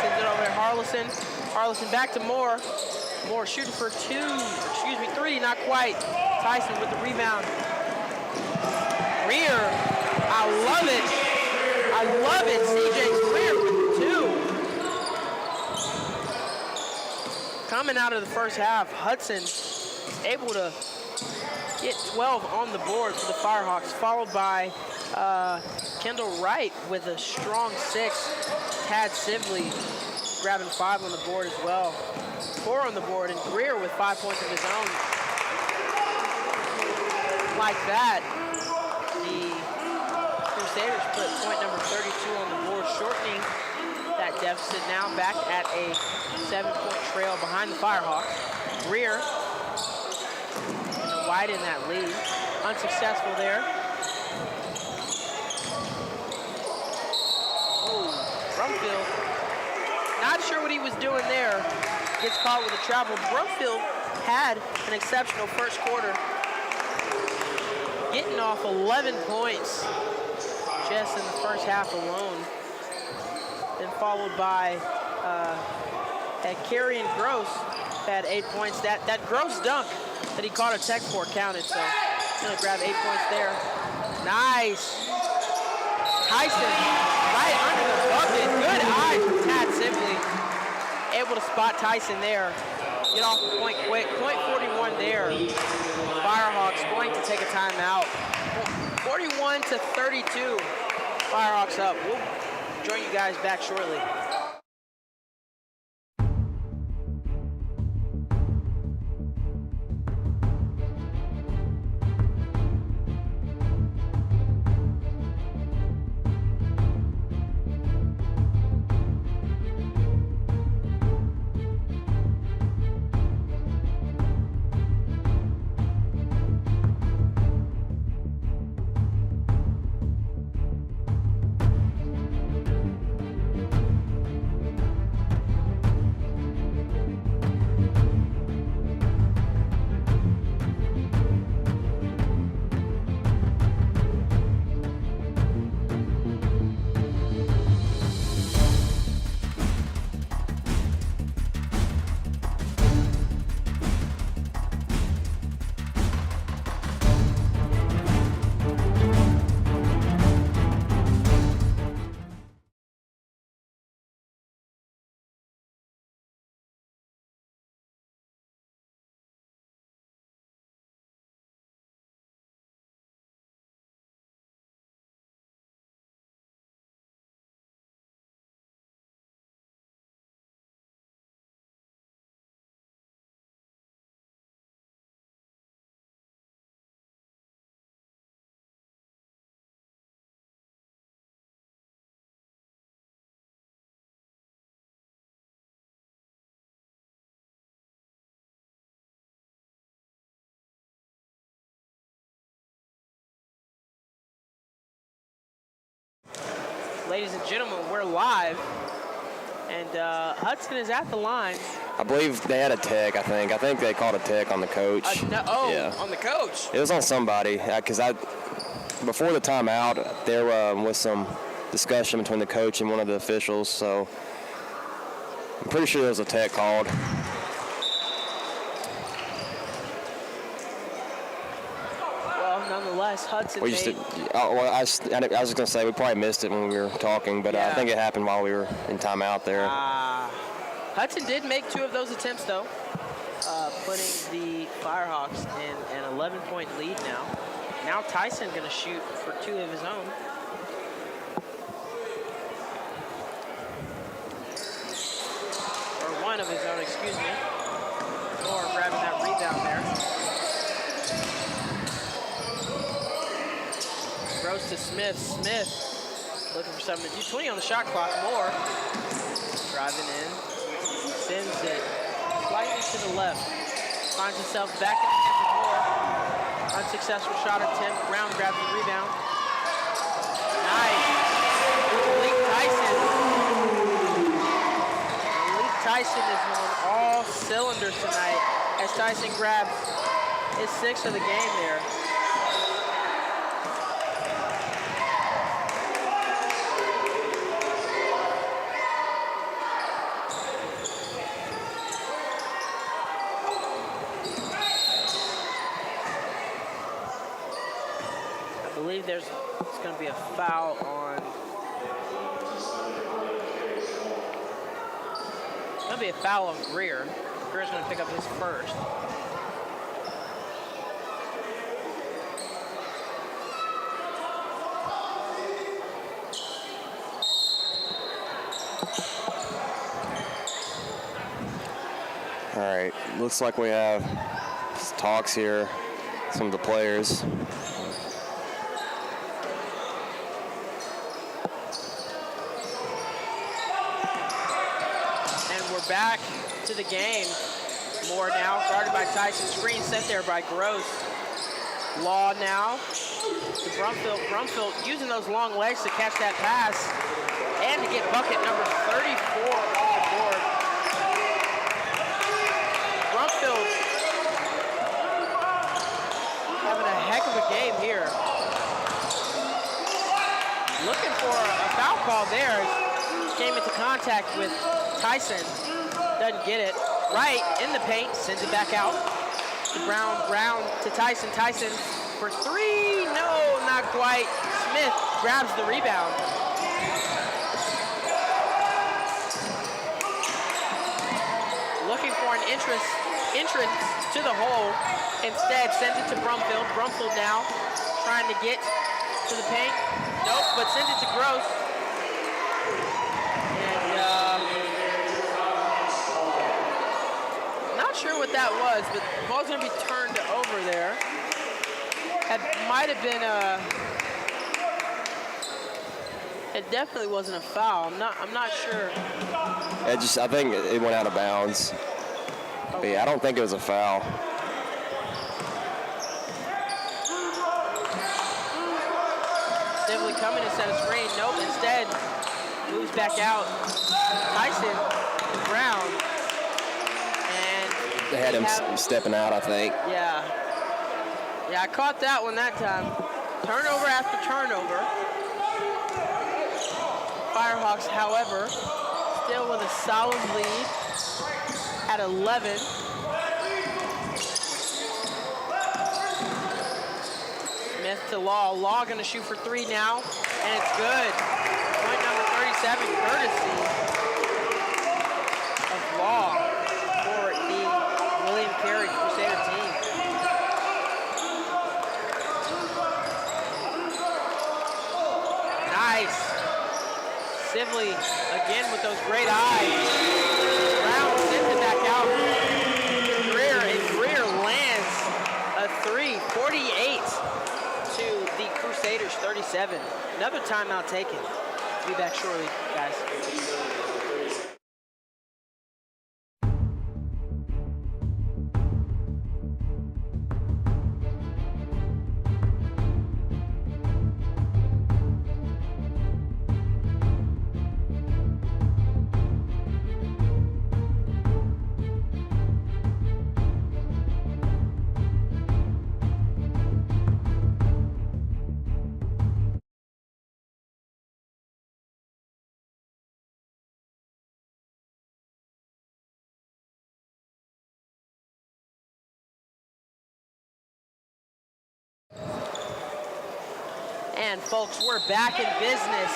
Speaker 1: sends it over to Harlison. Harlison back to Moore. Moore shooting for 3, not quite. Tyson with the rebound. Greer, I love it. I love it. CJ Greer with 2. Coming out of the first half, Hudson able to get 12 on the board for the Firehawks, followed by Kendall Wright with a strong 6. Tad Sibley grabbing 5 on the board as well. 4 on the board, and Greer with 5 points of his own. Like that, the Crusaders put point number 32 on the board, shortening that deficit now back at a 7-point trail behind the Firehawks. Greer widen that lead. Unsuccessful there. Brumfield, not sure what he was doing there. Gets caught with a travel. Brumfield had an exceptional first quarter, getting off 11 points just in the first half alone. Then followed by Carey and Gross had 8 points. That Gross dunk that he caught a tech for counted, so he's gonna grab 8 points there. Nice. Tyson right under the bucket. Good eye from Tad Sibley. Able to spot Tyson there. Get off the point quick. Point 41 there. Firehawks going to take a timeout. 41-32. Firehawks up. We'll join you guys back shortly. Ladies and gentlemen, we're live, and Hudson is at the line.
Speaker 2: I believe they had a tech, I think they called a tech on the coach.
Speaker 1: On the coach.
Speaker 2: It was on somebody, because before the timeout, there was some discussion between the coach and one of the officials, so I'm pretty sure there was a tech called.
Speaker 1: Nonetheless, Hudson
Speaker 2: I was just going to say we probably missed it when we were talking, but I think it happened while we were in timeout there.
Speaker 1: Hudson did make 2 of those attempts, though, putting the Firehawks in an 11-point lead now. Now Tyson going to shoot for 2 of his own. Or 1 of his own, excuse me. Moore grabbing that rebound there. Gross to Smith. Smith looking for something to do. 20 on the shot clock. Moore driving in. Sends it slightly to the left. Finds himself back in the hands of Moore. Unsuccessful shot attempt. Brown grabs the rebound. Nice. Malik Tyson. Malik Tyson is on all cylinders tonight as Tyson grabs his 6th of the game there. It's going to be a foul on. It's going to be a foul on Greer. Greer's going to pick up his first.
Speaker 2: All right, looks like we have talks here, some of the players.
Speaker 1: Back to the game. Moore now guarded by Tyson. Screen sent there by Gross. Law now to Brumfield. Brumfield using those long legs to catch that pass and to get bucket number 34 off the board. Brumfield having a heck of a game here. Looking for a foul call there. Came into contact with Tyson. Doesn't get it. Right in the paint, sends it back out to Brown. Brown to Tyson. Tyson for 3. No, not quite. Smith grabs the rebound. Looking for an entrance to the hole. Instead, sends it to Brumfield. Brumfield now trying to get to the paint. Nope, but sends it to Gross. Sure what that was, but the ball's going to be turned over there. It might have been it definitely wasn't a foul. I'm not sure.
Speaker 2: I think it went out of bounds. Okay. But yeah, I don't think it was a foul.
Speaker 1: Sibley coming to set a screen. Nope, instead moves back out. Tyson to Brown.
Speaker 2: They had him stepping out, I think.
Speaker 1: Yeah, I caught that one that time. Turnover after turnover. Firehawks, however, still with a solid lead at 11. Smith to Law. Law going to shoot for 3 now, and it's good. Point number 37, courtesy of Law. Carey Crusader team. Nice. Sibley again with those great eyes. Brown sends it back out. Greer lands a 3, 48 to the Crusaders 37. Another timeout taken. Be back shortly, guys. And folks, we're back in business.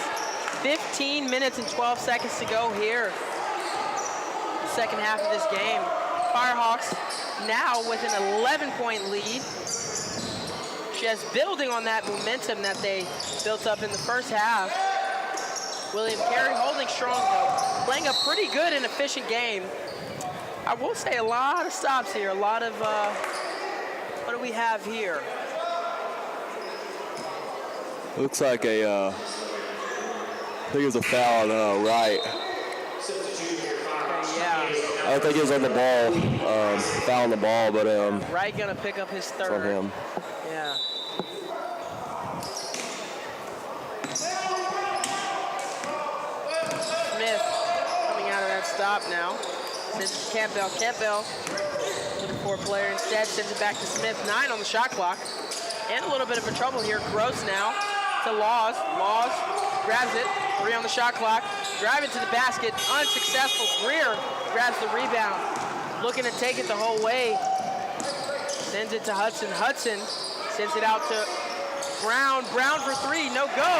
Speaker 1: 15 minutes and 12 seconds to go here. The second half of this game. Firehawks now with an 11-point lead. Just building on that momentum that they built up in the first half. William Carey holding strong though, playing a pretty good and efficient game. I will say a lot of stops here, a lot of, what do we have here?
Speaker 2: Looks like I think it was a foul on right.
Speaker 1: Okay, yeah.
Speaker 2: I don't think he was on the ball, foul on the ball, but
Speaker 1: Wright gonna pick up his third.
Speaker 2: from him.
Speaker 1: Yeah. Smith coming out of that stop now. Sends it to Campbell. Campbell, with a 4-player instead, sends it back to Smith. 9 on the shot clock. And a little bit of a trouble here. Gross now to Laws. Laws grabs it. 3 on the shot clock. Drive it to the basket. Unsuccessful. Greer grabs the rebound. Looking to take it the whole way. Sends it to Hudson. Hudson sends it out to Brown. Brown for 3. No go.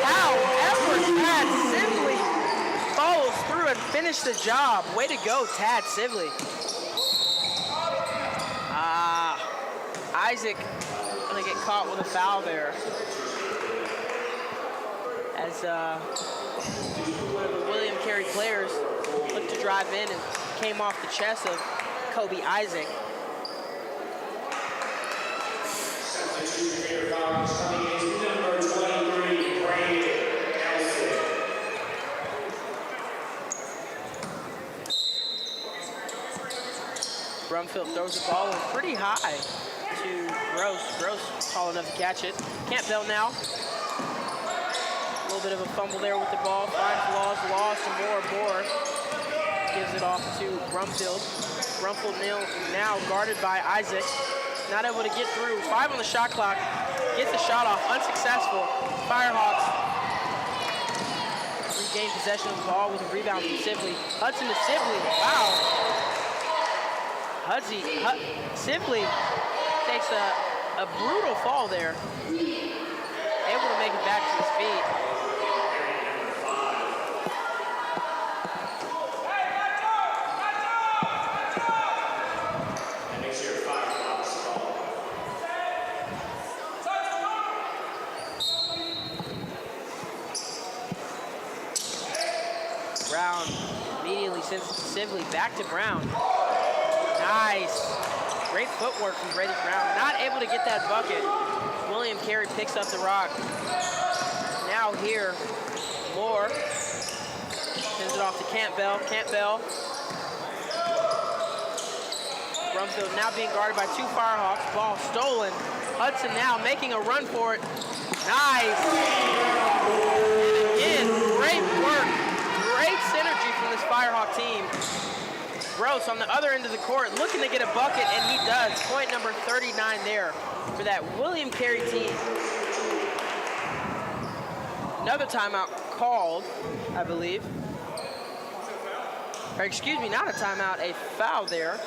Speaker 1: However, Tad Sibley follows through and finishes the job. Way to go, Tad Sibley. Isaac gonna get caught with a foul there. As one of the William Carey players looked to drive in and came off the chest of Kobe Isaac. Brumfield throws the ball in pretty high to Gross. Gross tall enough to catch it. Campbell now. A little bit of a fumble there with the ball. Finds Laws. Laws to Moore. Gives it off to Brumfield. Brumfield now guarded by Isaac. Not able to get through. 5 on the shot clock. Gets the shot off. Unsuccessful. Firehawks regain possession of the ball with a rebound from Sibley. Hudson to Sibley. Wow. Sibley takes a brutal fall there. Able to make it back to his feet. Brown immediately sends it to Sibley. Back to Brown. Nice. Great footwork from Brady Brown. Not able to get that bucket. William Carey picks up the rock. Now here, Moore sends it off to Campbell. Campbell. Brumfield now being guarded by 2 Firehawks. Ball stolen. Hudson now making a run for it. Nice. And again, great work. Great synergy from this Firehawk team. Gross on the other end of the court looking to get a bucket, and he does. Point number 39 there for that William Carey team. Another timeout called, I believe. Or excuse me, not a timeout, a foul there.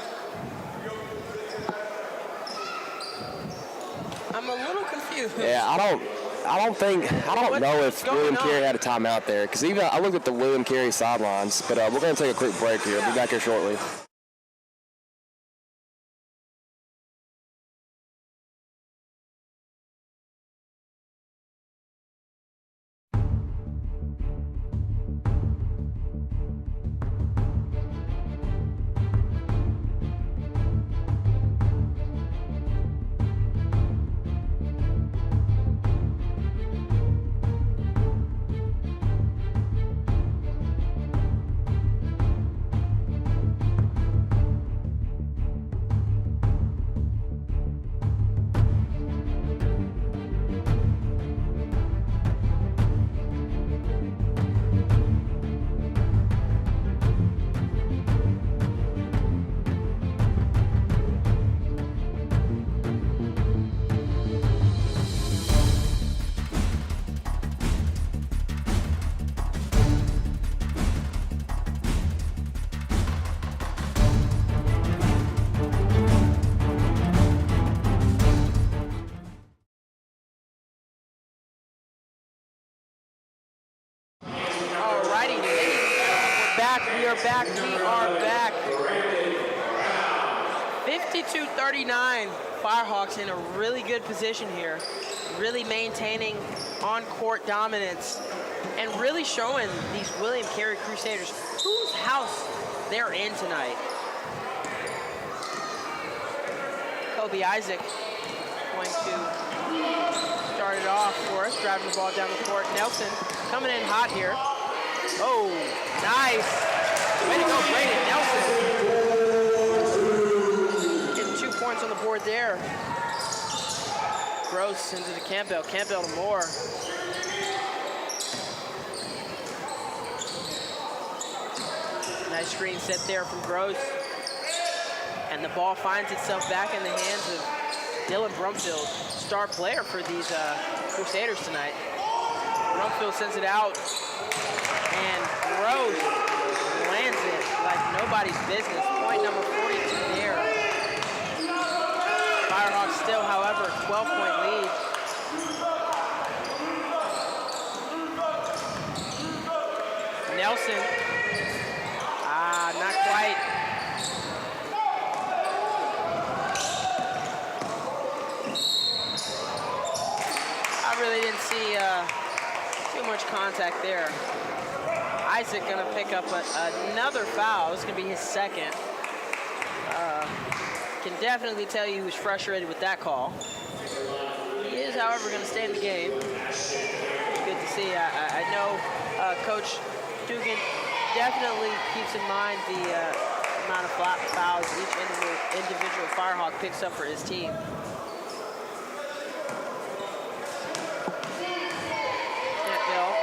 Speaker 1: I'm a little confused.
Speaker 2: Yeah, I don't know if William Carey had a timeout there, because even I looked at the William Carey sidelines, but we're going to take a quick break here. I'll be back here shortly.
Speaker 1: back. We are back. We are back. 52-39. Firehawks in a really good position here. Really maintaining on-court dominance and really showing these William Carey Crusaders whose house they're in tonight. Kobe Isaac going to start it off for us, driving the ball down the court. Nelson coming in hot here. Oh, nice. Way to go, Brayden Nelson. Getting 2 points on the board there. Gross sends it to Campbell. Campbell to Moore. Nice screen set there from Gross. And the ball finds itself back in the hands of Dylan Brumfield, star player for these Crusaders tonight. Brumfield sends it out. And Gross lands it like nobody's business. Point number 42 there. Firehawks still, however, 12-point lead. Nelson. Not quite. I really didn't see too much contact there. Isaac gonna pick up another foul. This is gonna be his second. Can definitely tell you he was frustrated with that call. He is, however, gonna stay in the game. Good to see. I know Coach Dugan definitely keeps in mind the amount of fouls each individual Firehawk picks up for his team. Campbell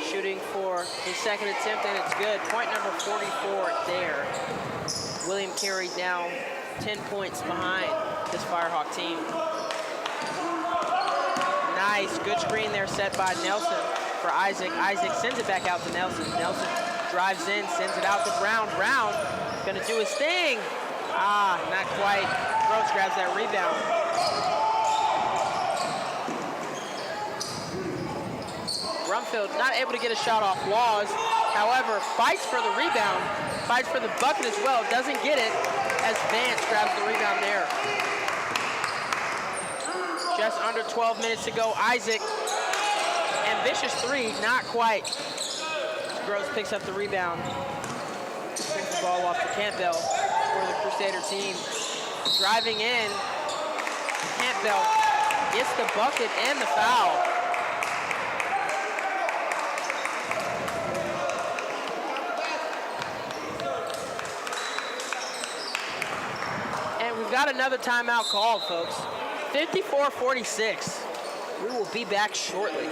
Speaker 1: shooting for his second attempt, and it's good. Point number 44 there. William Carey now 10 points behind this Firehawk team. Nice, good screen there set by Nelson for Isaac. Isaac sends it back out to Nelson. Nelson drives in, sends it out to Brown. Brown gonna do his thing. Not quite. Gross grabs that rebound. Brumfield not able to get a shot off Laws. However, fights for the rebound, fights for the bucket as well. Doesn't get it as Vance grabs the rebound there. Just under 12 minutes to go. Isaac, ambitious three, not quite. Gross picks up the rebound. Brings the ball off to Campbell for the Crusader team. Driving in, Campbell gets the bucket and the foul. And we've got another timeout called, folks. 54-46. We will be back shortly.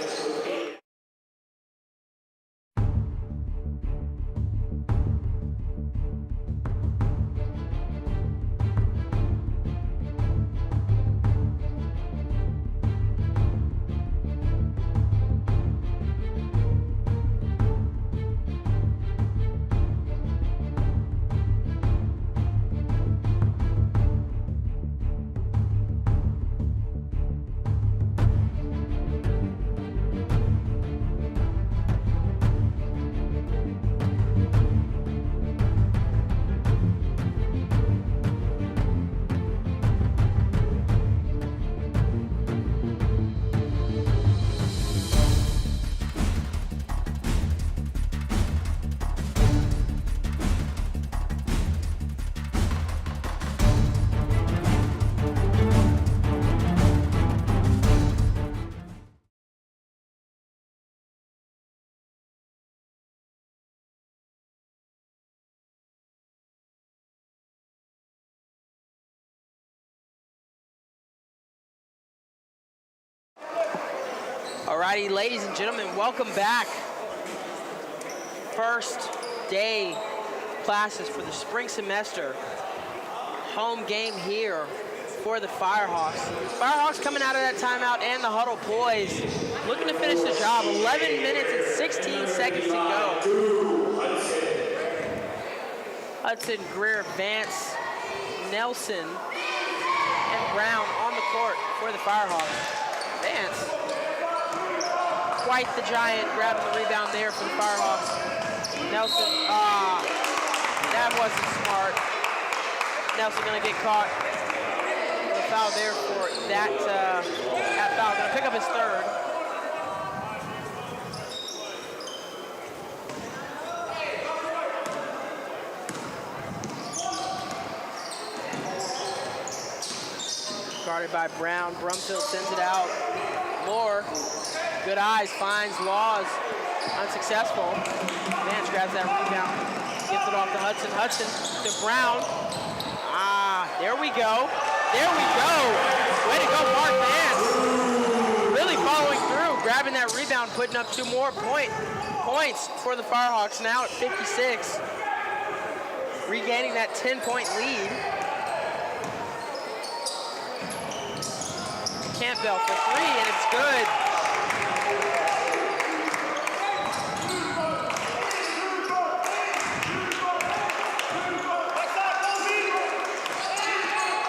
Speaker 1: Alrighty, ladies and gentlemen, welcome back. First day classes for the spring semester. Home game here for the Firehawks. Firehawks coming out of that timeout and the huddle poised, looking to finish the job. 11 minutes and 16 seconds to go. Hudson, Greer, Vance, Nelson, and Brown on the court for the Firehawks. Vance, quite the giant, grabbing the rebound there for the Firehawks. Nelson, that wasn't smart. Nelson gonna get caught. The foul there for that foul. Gonna pick up his third. Guarded by Brown. Brumfield sends it out. Moore, good eyes, finds Laws. Unsuccessful. Vance grabs that rebound. Gives it off to Hudson. Hudson to Brown. There we go. There we go. Way to go, Mark Vance. Really following through, grabbing that rebound, putting up 2 more points for the Firehawks now at 56. Regaining that 10-point lead. Campbell for 3, and it's good.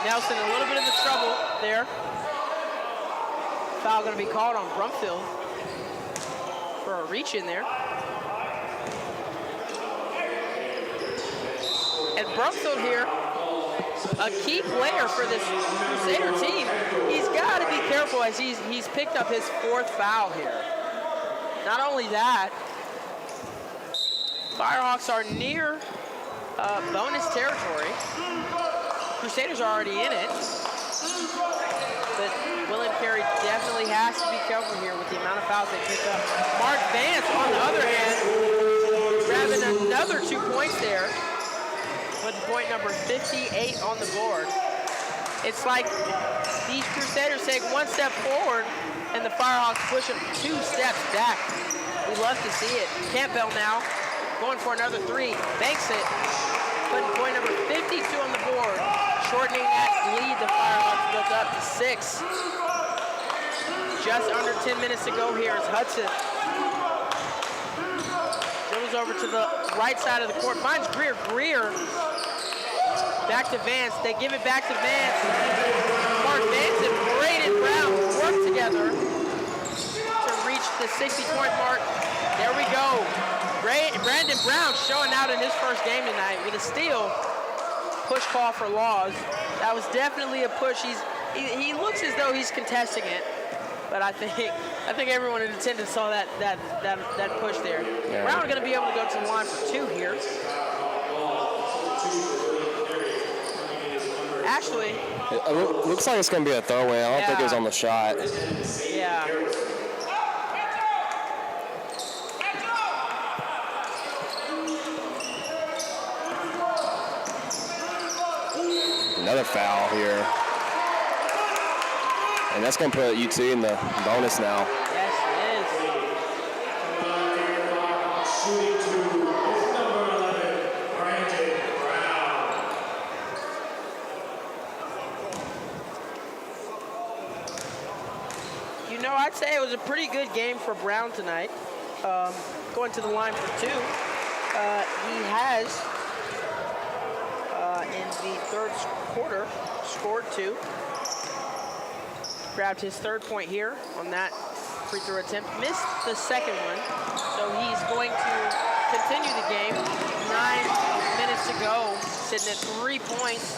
Speaker 1: Nelson a little bit of the trouble there. Foul going to be called on Brumfield for a reach in there. And Brumfield here, a key player for this Crusader team. He's got to be careful as he's picked up his 4th foul here. Not only that, Firehawks are near bonus territory. Crusaders are already in it. But William Carey definitely has to be careful here with the amount of fouls they pick up. Mark Vance, on the other hand, grabbing another 2 points there. Putting point number 58 on the board. It's like these Crusaders take 1 step forward and the Firehawks push them 2 steps back. We love to see it. Campbell now going for another 3. Banks it. Putting point number 52 on the board. Shortening that lead the Firehawks built up to 6. Just under 10 minutes to go here is Hudson. Dribbles over to the right side of the court. Finds Greer. Greer back to Vance. They give it back to Vance. Mark Vance and Braden Brown work together to reach the 60-point mark. There we go. Brandon Brown showing out in his first game tonight with a steal. Push call for Laws. That was definitely a push. He looks as though he's contesting it, but I think everyone in attendance saw that push there. Yeah. Brown going to be able to go to the line for 2 here. Actually,
Speaker 2: it looks like it's going to be a throwaway. I don't think it was on the shot.
Speaker 1: Yeah.
Speaker 2: Another foul here. And that's going to put UT in the bonus now.
Speaker 1: Yes, it is. You know, I'd say it was a pretty good game for Brown tonight. Going to the line for 2. He has, in the third quarter, scored 2. Grabbed his 3rd point here on that free throw attempt. Missed the 2nd one, so he's going to continue the game. 9 minutes to go, sitting at 3 points.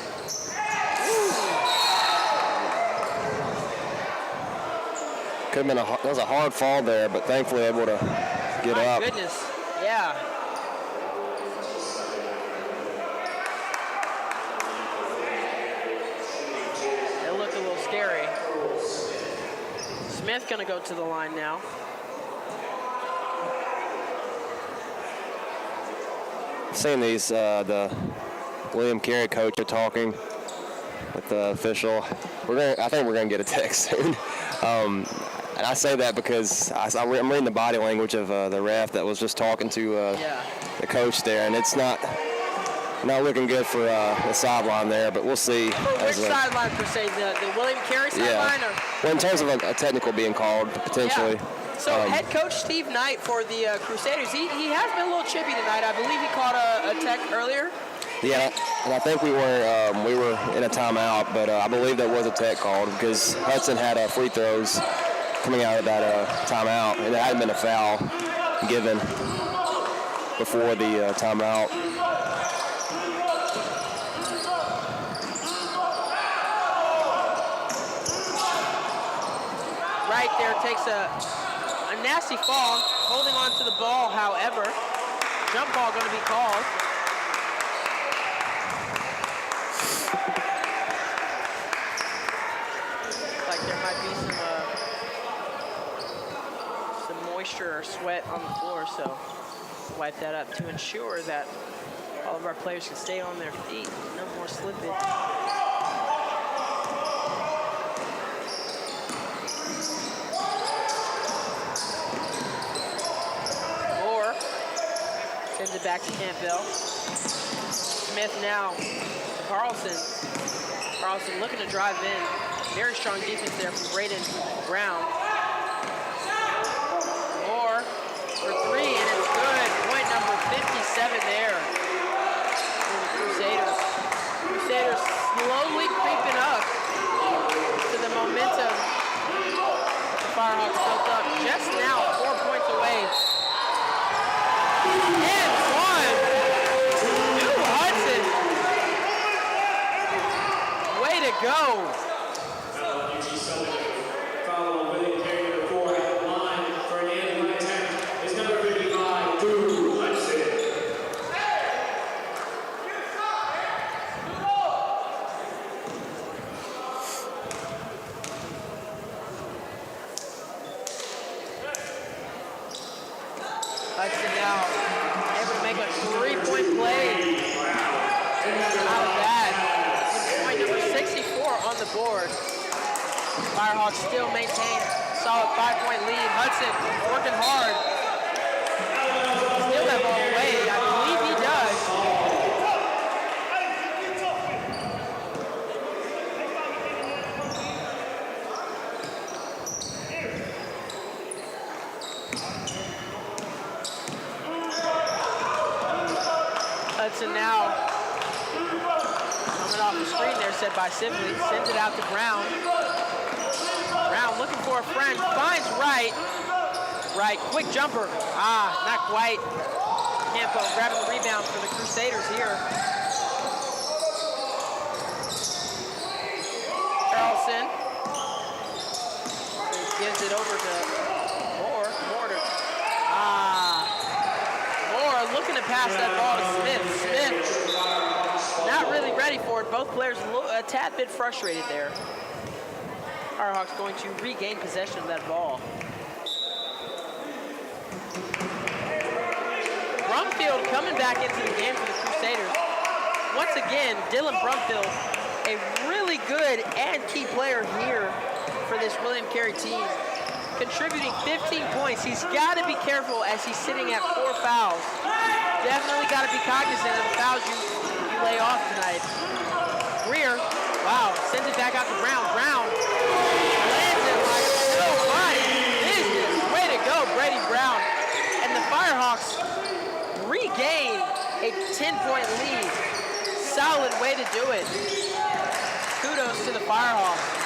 Speaker 2: Could have been that was a hard fall there, but thankfully able to get up.
Speaker 1: My goodness, yeah. Scary. Smith gonna go to the line now.
Speaker 2: Seeing these, the William Carey coach are talking with the official. I think we're gonna get a text soon. And I say that because I'm reading the body language of the ref that was just talking to the coach there, and it's not looking good for the sideline there, but we'll see.
Speaker 1: For which sideline per se? The William Carey sideline?
Speaker 2: Yeah. Well, in terms of a technical being called, potentially.
Speaker 1: Yeah. So head coach Steve Knight for the Crusaders, he has been a little chippy tonight. I believe he caught a tech earlier.
Speaker 2: Yeah, and I think we were in a timeout, but I believe there was a tech called because Hudson had free throws coming out of that timeout, and there hadn't been a foul given. before the timeout.
Speaker 1: Right there takes a nasty fall, holding on to the ball, however. Jump ball going to be called. Looks like there might be some moisture or sweat on the floor, so wipe that up to ensure that all of our players can stay on their feet. No more slippage. Sends it back to Campbell. Smith now to Carlson. Carlson looking to drive in. Very strong defense there from Braden Brown. Moore for three, and it's good. Point number 57 there for the Crusaders. Crusaders slowly creeping up to the momentum the Firehawks built up. Just now 4 points away. And one to Hudson. Way to go.
Speaker 3: Foul on William Carey, number 4 at the line for an in-line attempt is number 55, Drew Hudson.
Speaker 1: Hudson now able to make a 3-point play out of that. Point number 64 on the board. Firehawks still maintain a solid 5-point lead. Hudson working hard. Steal that ball away. I believe he does. Hudson now coming off the screen there, set by Sibley. Sends it out to Brown. Brown looking for a friend, finds Wright. Wright, quick jumper. Not quite. Campo grabbing the rebound for the Crusaders here. Carlson gives it over to Moore. Moore looking to pass that ball to Smith. Smith not really ready for it. Both players a tad bit frustrated there. Firehawks going to regain possession of that ball. Brumfield coming back into the game for the Crusaders. Once again, Dylan Brumfield, a really good and key player here for this William Carey team, contributing 15 points. He's got to be careful as he's sitting at 4 fouls. Definitely got to be cognizant of the fouls you lay off tonight. Greer, wow, sends it back out to Brown. Brown lands it like nobody's business. Way to go, Brady Brown. And the Firehawks regain a 10-point lead. Solid way to do it. Kudos to the Firehawks.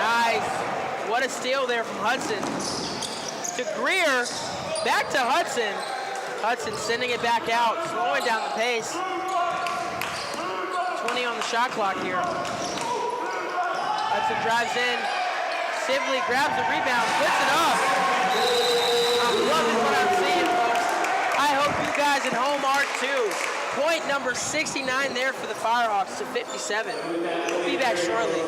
Speaker 1: Nice. What a steal there from Hudson. To Greer, back to Hudson. Hudson sending it back out, slowing down the pace. 20 on the shot clock here. Hudson drives in. Sibley grabs the rebound, puts it up. I'm loving what I'm seeing, folks. I hope you guys at home are too. Point number 69 there for the Firehawks to 57. We'll be back shortly.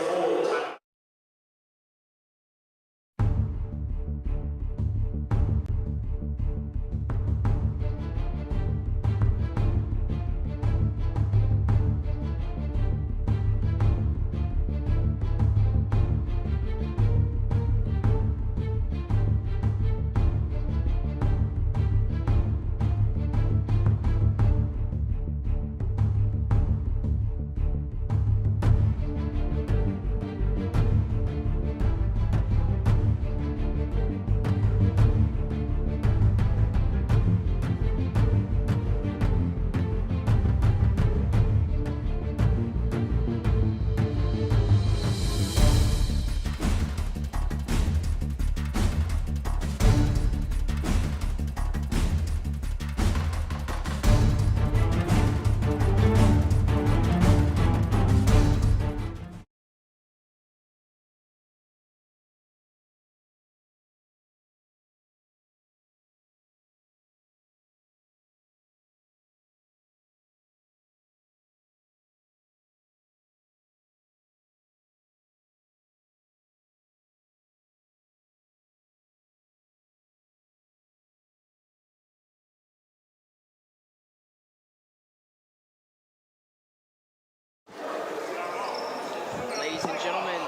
Speaker 1: Ladies and gentlemen,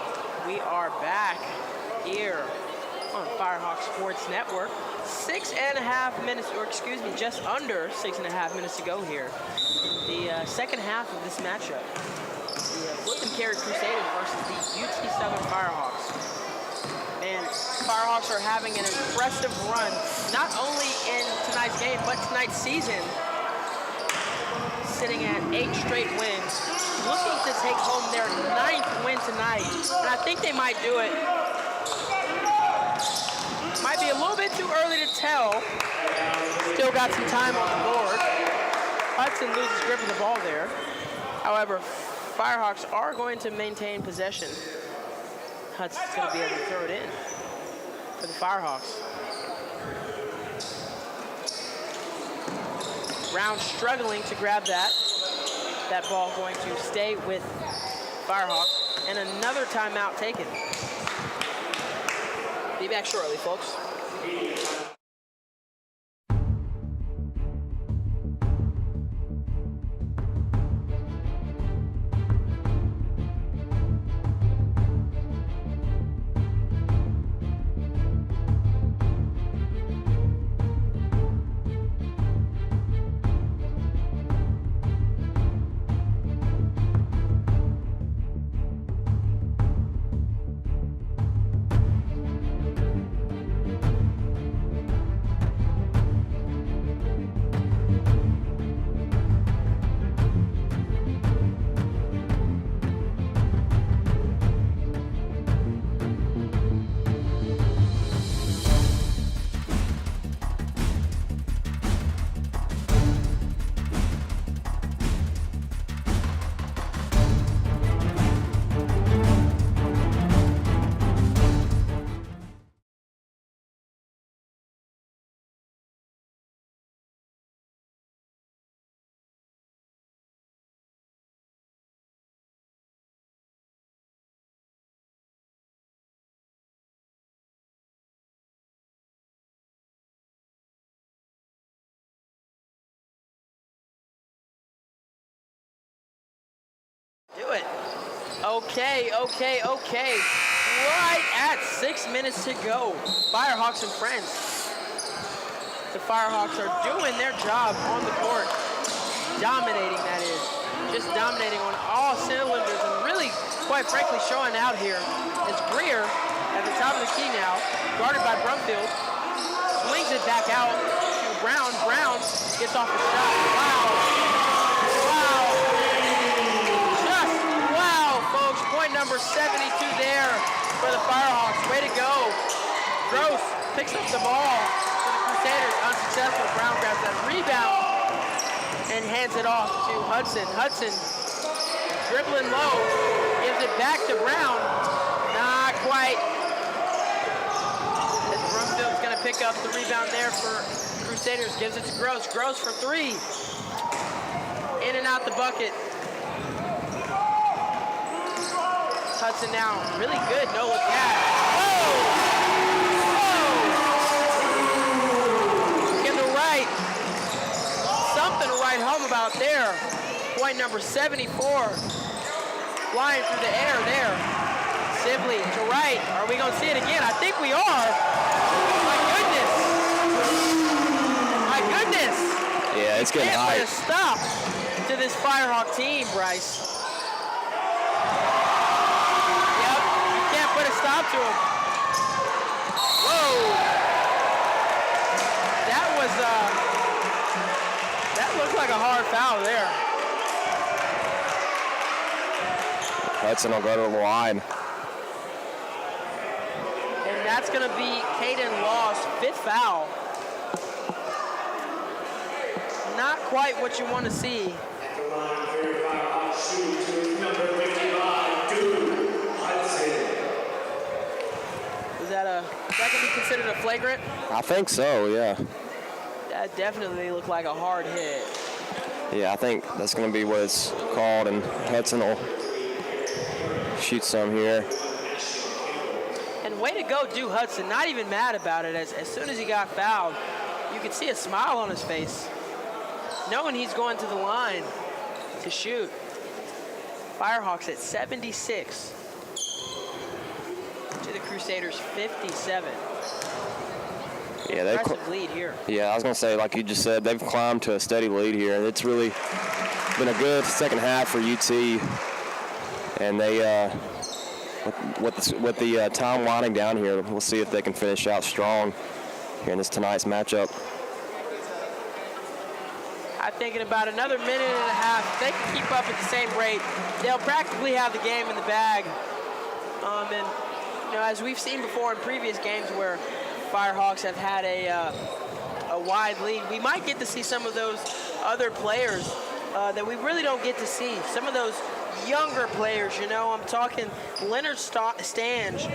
Speaker 1: we are back here on Firehawk Sports Network. 6.5 minutes, or excuse me, just under 6.5 minutes to go here. The second half of this matchup. The Flippin' Carey Crusaders versus the UT Southern Firehawks. Man, Firehawks are having an impressive run, not only in tonight's game, but tonight's season. Sitting at 8 straight wins, looking to take home their 9th win tonight. And I think they might do it. Might be a little bit too early to tell. Still got some time on the board. Hudson loses grip of the ball there. However, Firehawks are going to maintain possession. Hudson's going to be able to throw it in for the Firehawks. Brown struggling to grab that. That ball going to stay with Firehawks. And another timeout taken. Be back shortly, folks. Do it. Okay. Right at 6 minutes to go. Firehawks and friends. The Firehawks are doing their job on the court. Dominating, that is. Just dominating on all cylinders and really, quite frankly, showing out here. It's Greer at the top of the key now, guarded by Brumfield. Swings it back out to Brown. Brown gets off the shot. Point number 72 there for the Firehawks. Way to go. Gross picks up the ball for the Crusaders. Unsuccessful. Brown grabs that rebound and hands it off to Hudson. Hudson dribbling low. Gives it back to Brown. Not quite. As Brumfield's going to pick up the rebound there for Crusaders. Gives it to Gross. Gross for 3. In and out the bucket. Hudson now, really good, no look at. Whoa! In the right. Something to write home about there. Point number 74. Flying through the air there. Sibley to right. Are we gonna see it again? I think we are. My goodness.
Speaker 2: Yeah, it's getting high.
Speaker 1: Can't put a stop to this Firehawk team, Bryce. Stop to him. Whoa. That looked like a hard foul there.
Speaker 2: Hudson will go to the line.
Speaker 1: And that's going to be Caden Law's 5th foul. Not quite what you want to see. Is that going to be considered a flagrant?
Speaker 2: I think so, yeah.
Speaker 1: That definitely looked like a hard hit.
Speaker 2: Yeah, I think that's going to be what it's called, and Hudson will shoot some here.
Speaker 1: And way to go, do Hudson. Not even mad about it. As soon as he got fouled, you could see a smile on his face, knowing he's going to the line to shoot. Firehawks at 76. to the Crusaders 57.
Speaker 2: Yeah, they've
Speaker 1: impressive lead here.
Speaker 2: Yeah, I was going to say, like you just said, they've climbed to a steady lead here. It's really been a good second half for UT. And they, with the time winding down here, we'll see if they can finish out strong here in this tonight's matchup.
Speaker 1: I'm thinking about another minute and a half. If they can keep up at the same rate, they'll practically have the game in the bag. And you know, as we've seen before in previous games where Firehawks have had a wide lead, we might get to see some of those other players that we really don't get to see. Some of those younger players, you know, I'm talking Leonard Stange,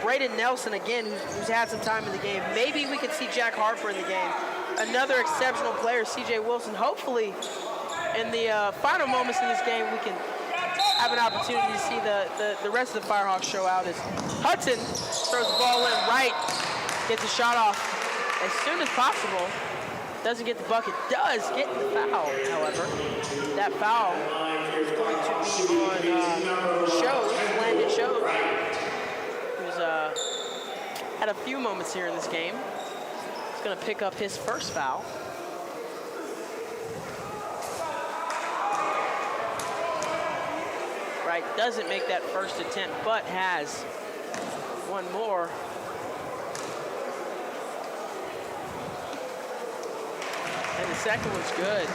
Speaker 1: Braden Nelson again, who's had some time in the game. Maybe we could see Jack Harper in the game. Another exceptional player, CJ Wilson. Hopefully, in the final moments in this game, we can have an opportunity to see the rest of the Firehawks show out as Hudson throws the ball in right, gets a shot off as soon as possible. Doesn't get the bucket, does get the foul, however. That foul is going to be on Landon Shows, who's had a few moments here in this game. He's going to pick up his first foul. Right, doesn't make that first attempt, but has one more. And the second one's good.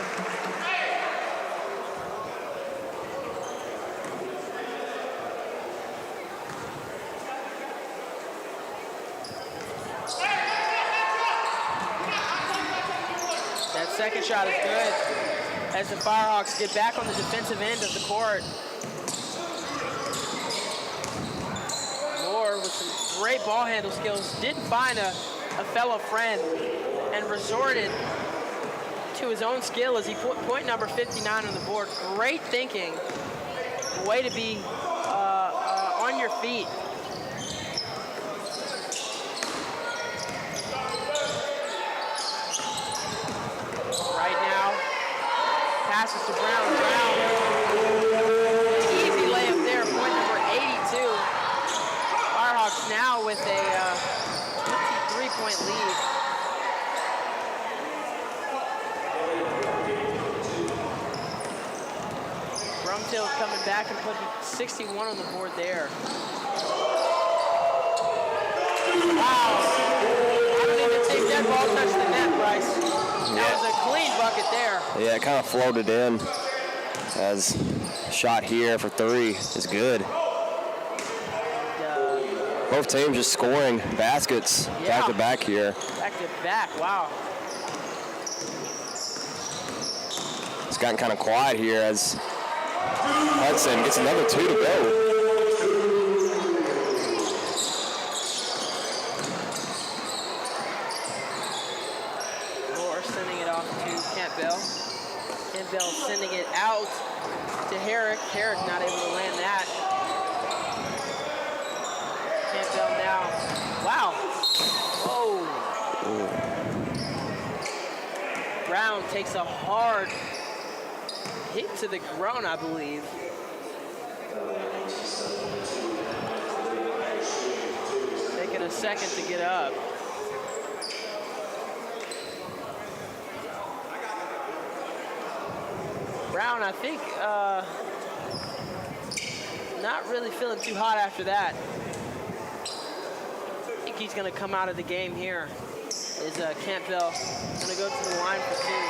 Speaker 1: That second shot is good as the Firehawks get back on the defensive end of the court. Moore with some great ball handle skills, didn't find a fellow friend and resorted to his own skill as he put point number 59 on the board. Great thinking, way to be on your feet. Right now, passes to Brown. Easy layup there, point number 82. Firehawks now with a 23-point lead. Brumfield coming back and putting 61 on the board there. Wow. I don't even think that ball touched the net, Bryce. That was a clean bucket there.
Speaker 2: Yeah, it kind of floated in as shot here for three is good. Both teams just scoring baskets back to back here.
Speaker 1: Back to back, wow.
Speaker 2: It's gotten kind of quiet here as Hudson gets another two to go.
Speaker 1: Moore sending it off to Campbell. Campbell sending it out to Herrick. Herrick not able to land that. Campbell now. Wow. Whoa. Brown takes a hard hit to the groin, I believe. Taking a second to get up. Brown, I think, not really feeling too hot after that. I think he's going to come out of the game here. Is Campbell going to go to the line for two.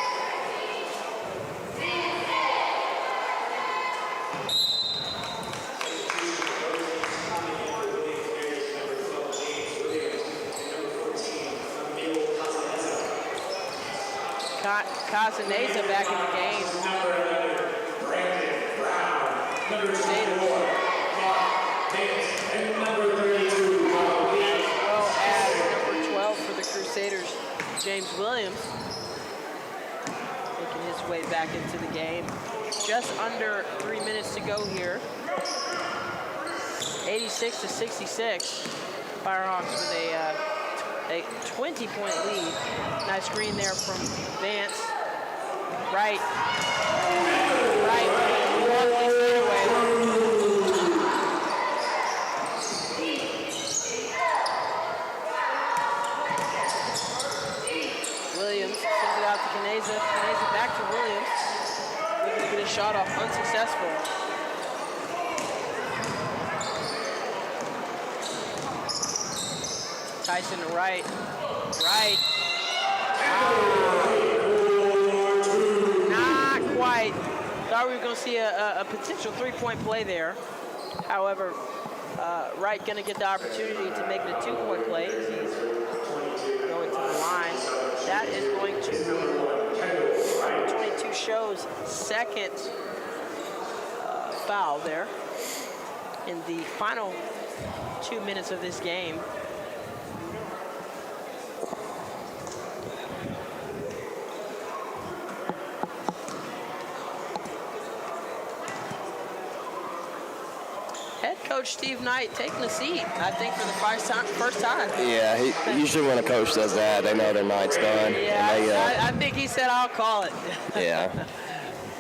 Speaker 1: Casaneza back in the game. Number 12 for the Crusaders, James Williams, making his way back into the game. Just under 3 minutes to go here. 86-66. Firehawks with a 20-point lead. Nice screen there from Vance. Right. Lovely fadeaway. Tyson to right. Right. Not quite. Thought we were going to see a potential three-point play there. However, Wright going to get the opportunity to make the two-point play as he's going to the line. That is going to be 22 shows second foul there in the final 2 minutes of this game. Head coach Steve Knight taking a seat, I think, for the first time.
Speaker 2: Yeah, usually when a coach does that, they know their night's done.
Speaker 1: Yeah, I think he said, I'll call it.
Speaker 2: Yeah.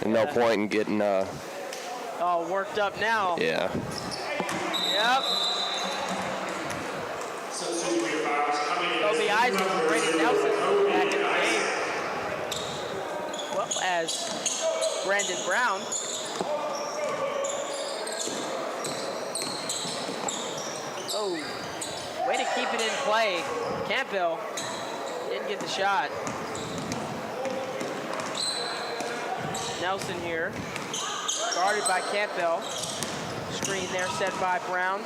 Speaker 2: And no point in getting...
Speaker 1: all worked up now.
Speaker 2: Yeah.
Speaker 1: Yep. Kobe Isaac and Brandon Nelson back in the game. Well, as Brandon Brown. Oh, way to keep it in play. Campbell didn't get the shot. Nelson here, guarded by Campbell. Screen there set by Brown.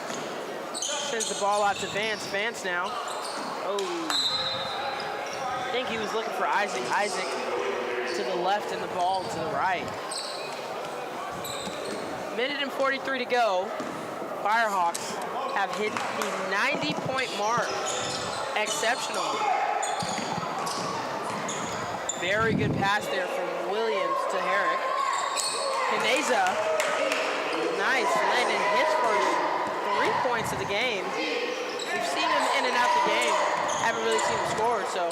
Speaker 1: Sends the ball out to Vance. Vance now. Oh, I think he was looking for Isaac. Isaac to the left and the ball to the right. Minute and 43 to go. Firehawks have hit the 90-point mark. Exceptional. Very good pass there from Williams to Herrick. Caneza, nice, landing his first 3 points of the game. We've seen him in and out the game. Haven't really seen him score, so.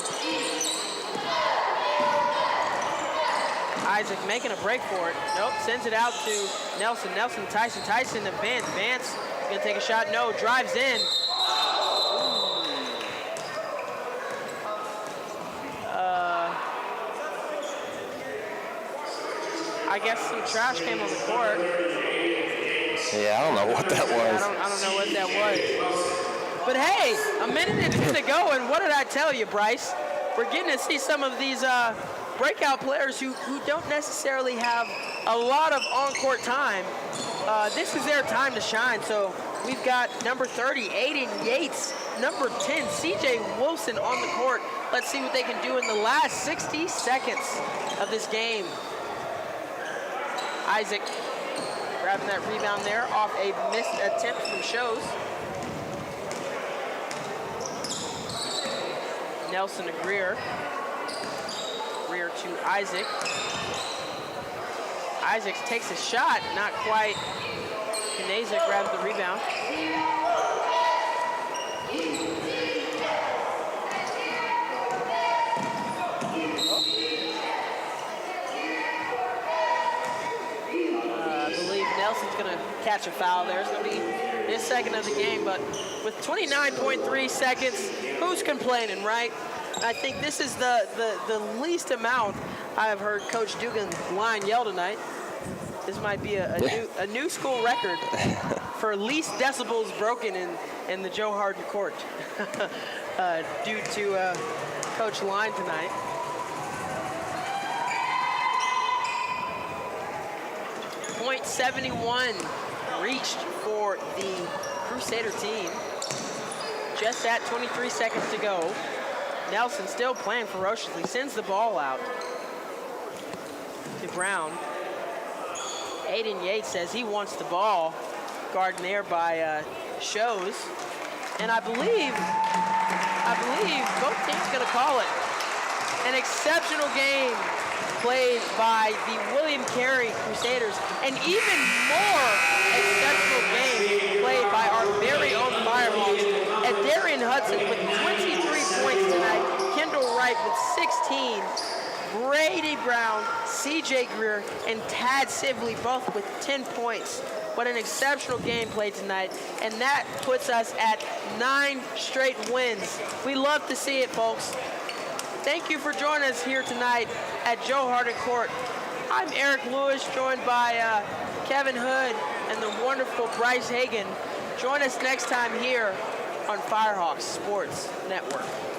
Speaker 1: Isaac making a break for it. Nope, sends it out to Nelson. Nelson, Tyson, Tyson to Vance. Vance gonna take a shot, no, drives in. I guess some trash came on the court.
Speaker 2: Yeah, I don't know what that was.
Speaker 1: I don't know what that was. But hey, a minute and 10 to go, and what did I tell you, Bryce? We're getting to see some of these breakout players who don't necessarily have a lot of on-court time. This is their time to shine. So we've got number 30, Aiden Yates, number 10, CJ Wilson on the court. Let's see what they can do in the last 60 seconds of this game. Isaac grabbing that rebound there off a missed attempt from Shows. Nelson to Greer. Greer to Isaac. Isaac takes a shot, not quite. Caneza grabs the rebound. Nelson's gonna catch a foul there. It's gonna be his second of the game, but with 29.3 seconds, who's complaining, right? I think this is the least amount I have heard Coach Dugan's line yell tonight. This might be a new school record for least decibels broken in the Joe Harden court due to Coach Line tonight. .71 reached for the Crusader team. Just at 23 seconds to go. Nelson still playing ferociously, sends the ball out to Brown. Aiden Yates says he wants the ball, guarded there by Shows. And I believe both teams gonna call it. An exceptional game played by the William Carey Crusaders. An even more exceptional game played by our very own Firehawks. And Darian Hudson with 23 points tonight. Kendall Wright with 16. Brady Brown, CJ Greer, and Tad Sibley both with 10 points. What an exceptional game played tonight. And that puts us at 9 straight wins. We love to see it, folks. Thank you for joining us here tonight at Joe Harden Court. I'm Eric Lewis, joined by Kevin Hood and the wonderful Bryce Hagan. Join us next time here on Firehawks Sports Network.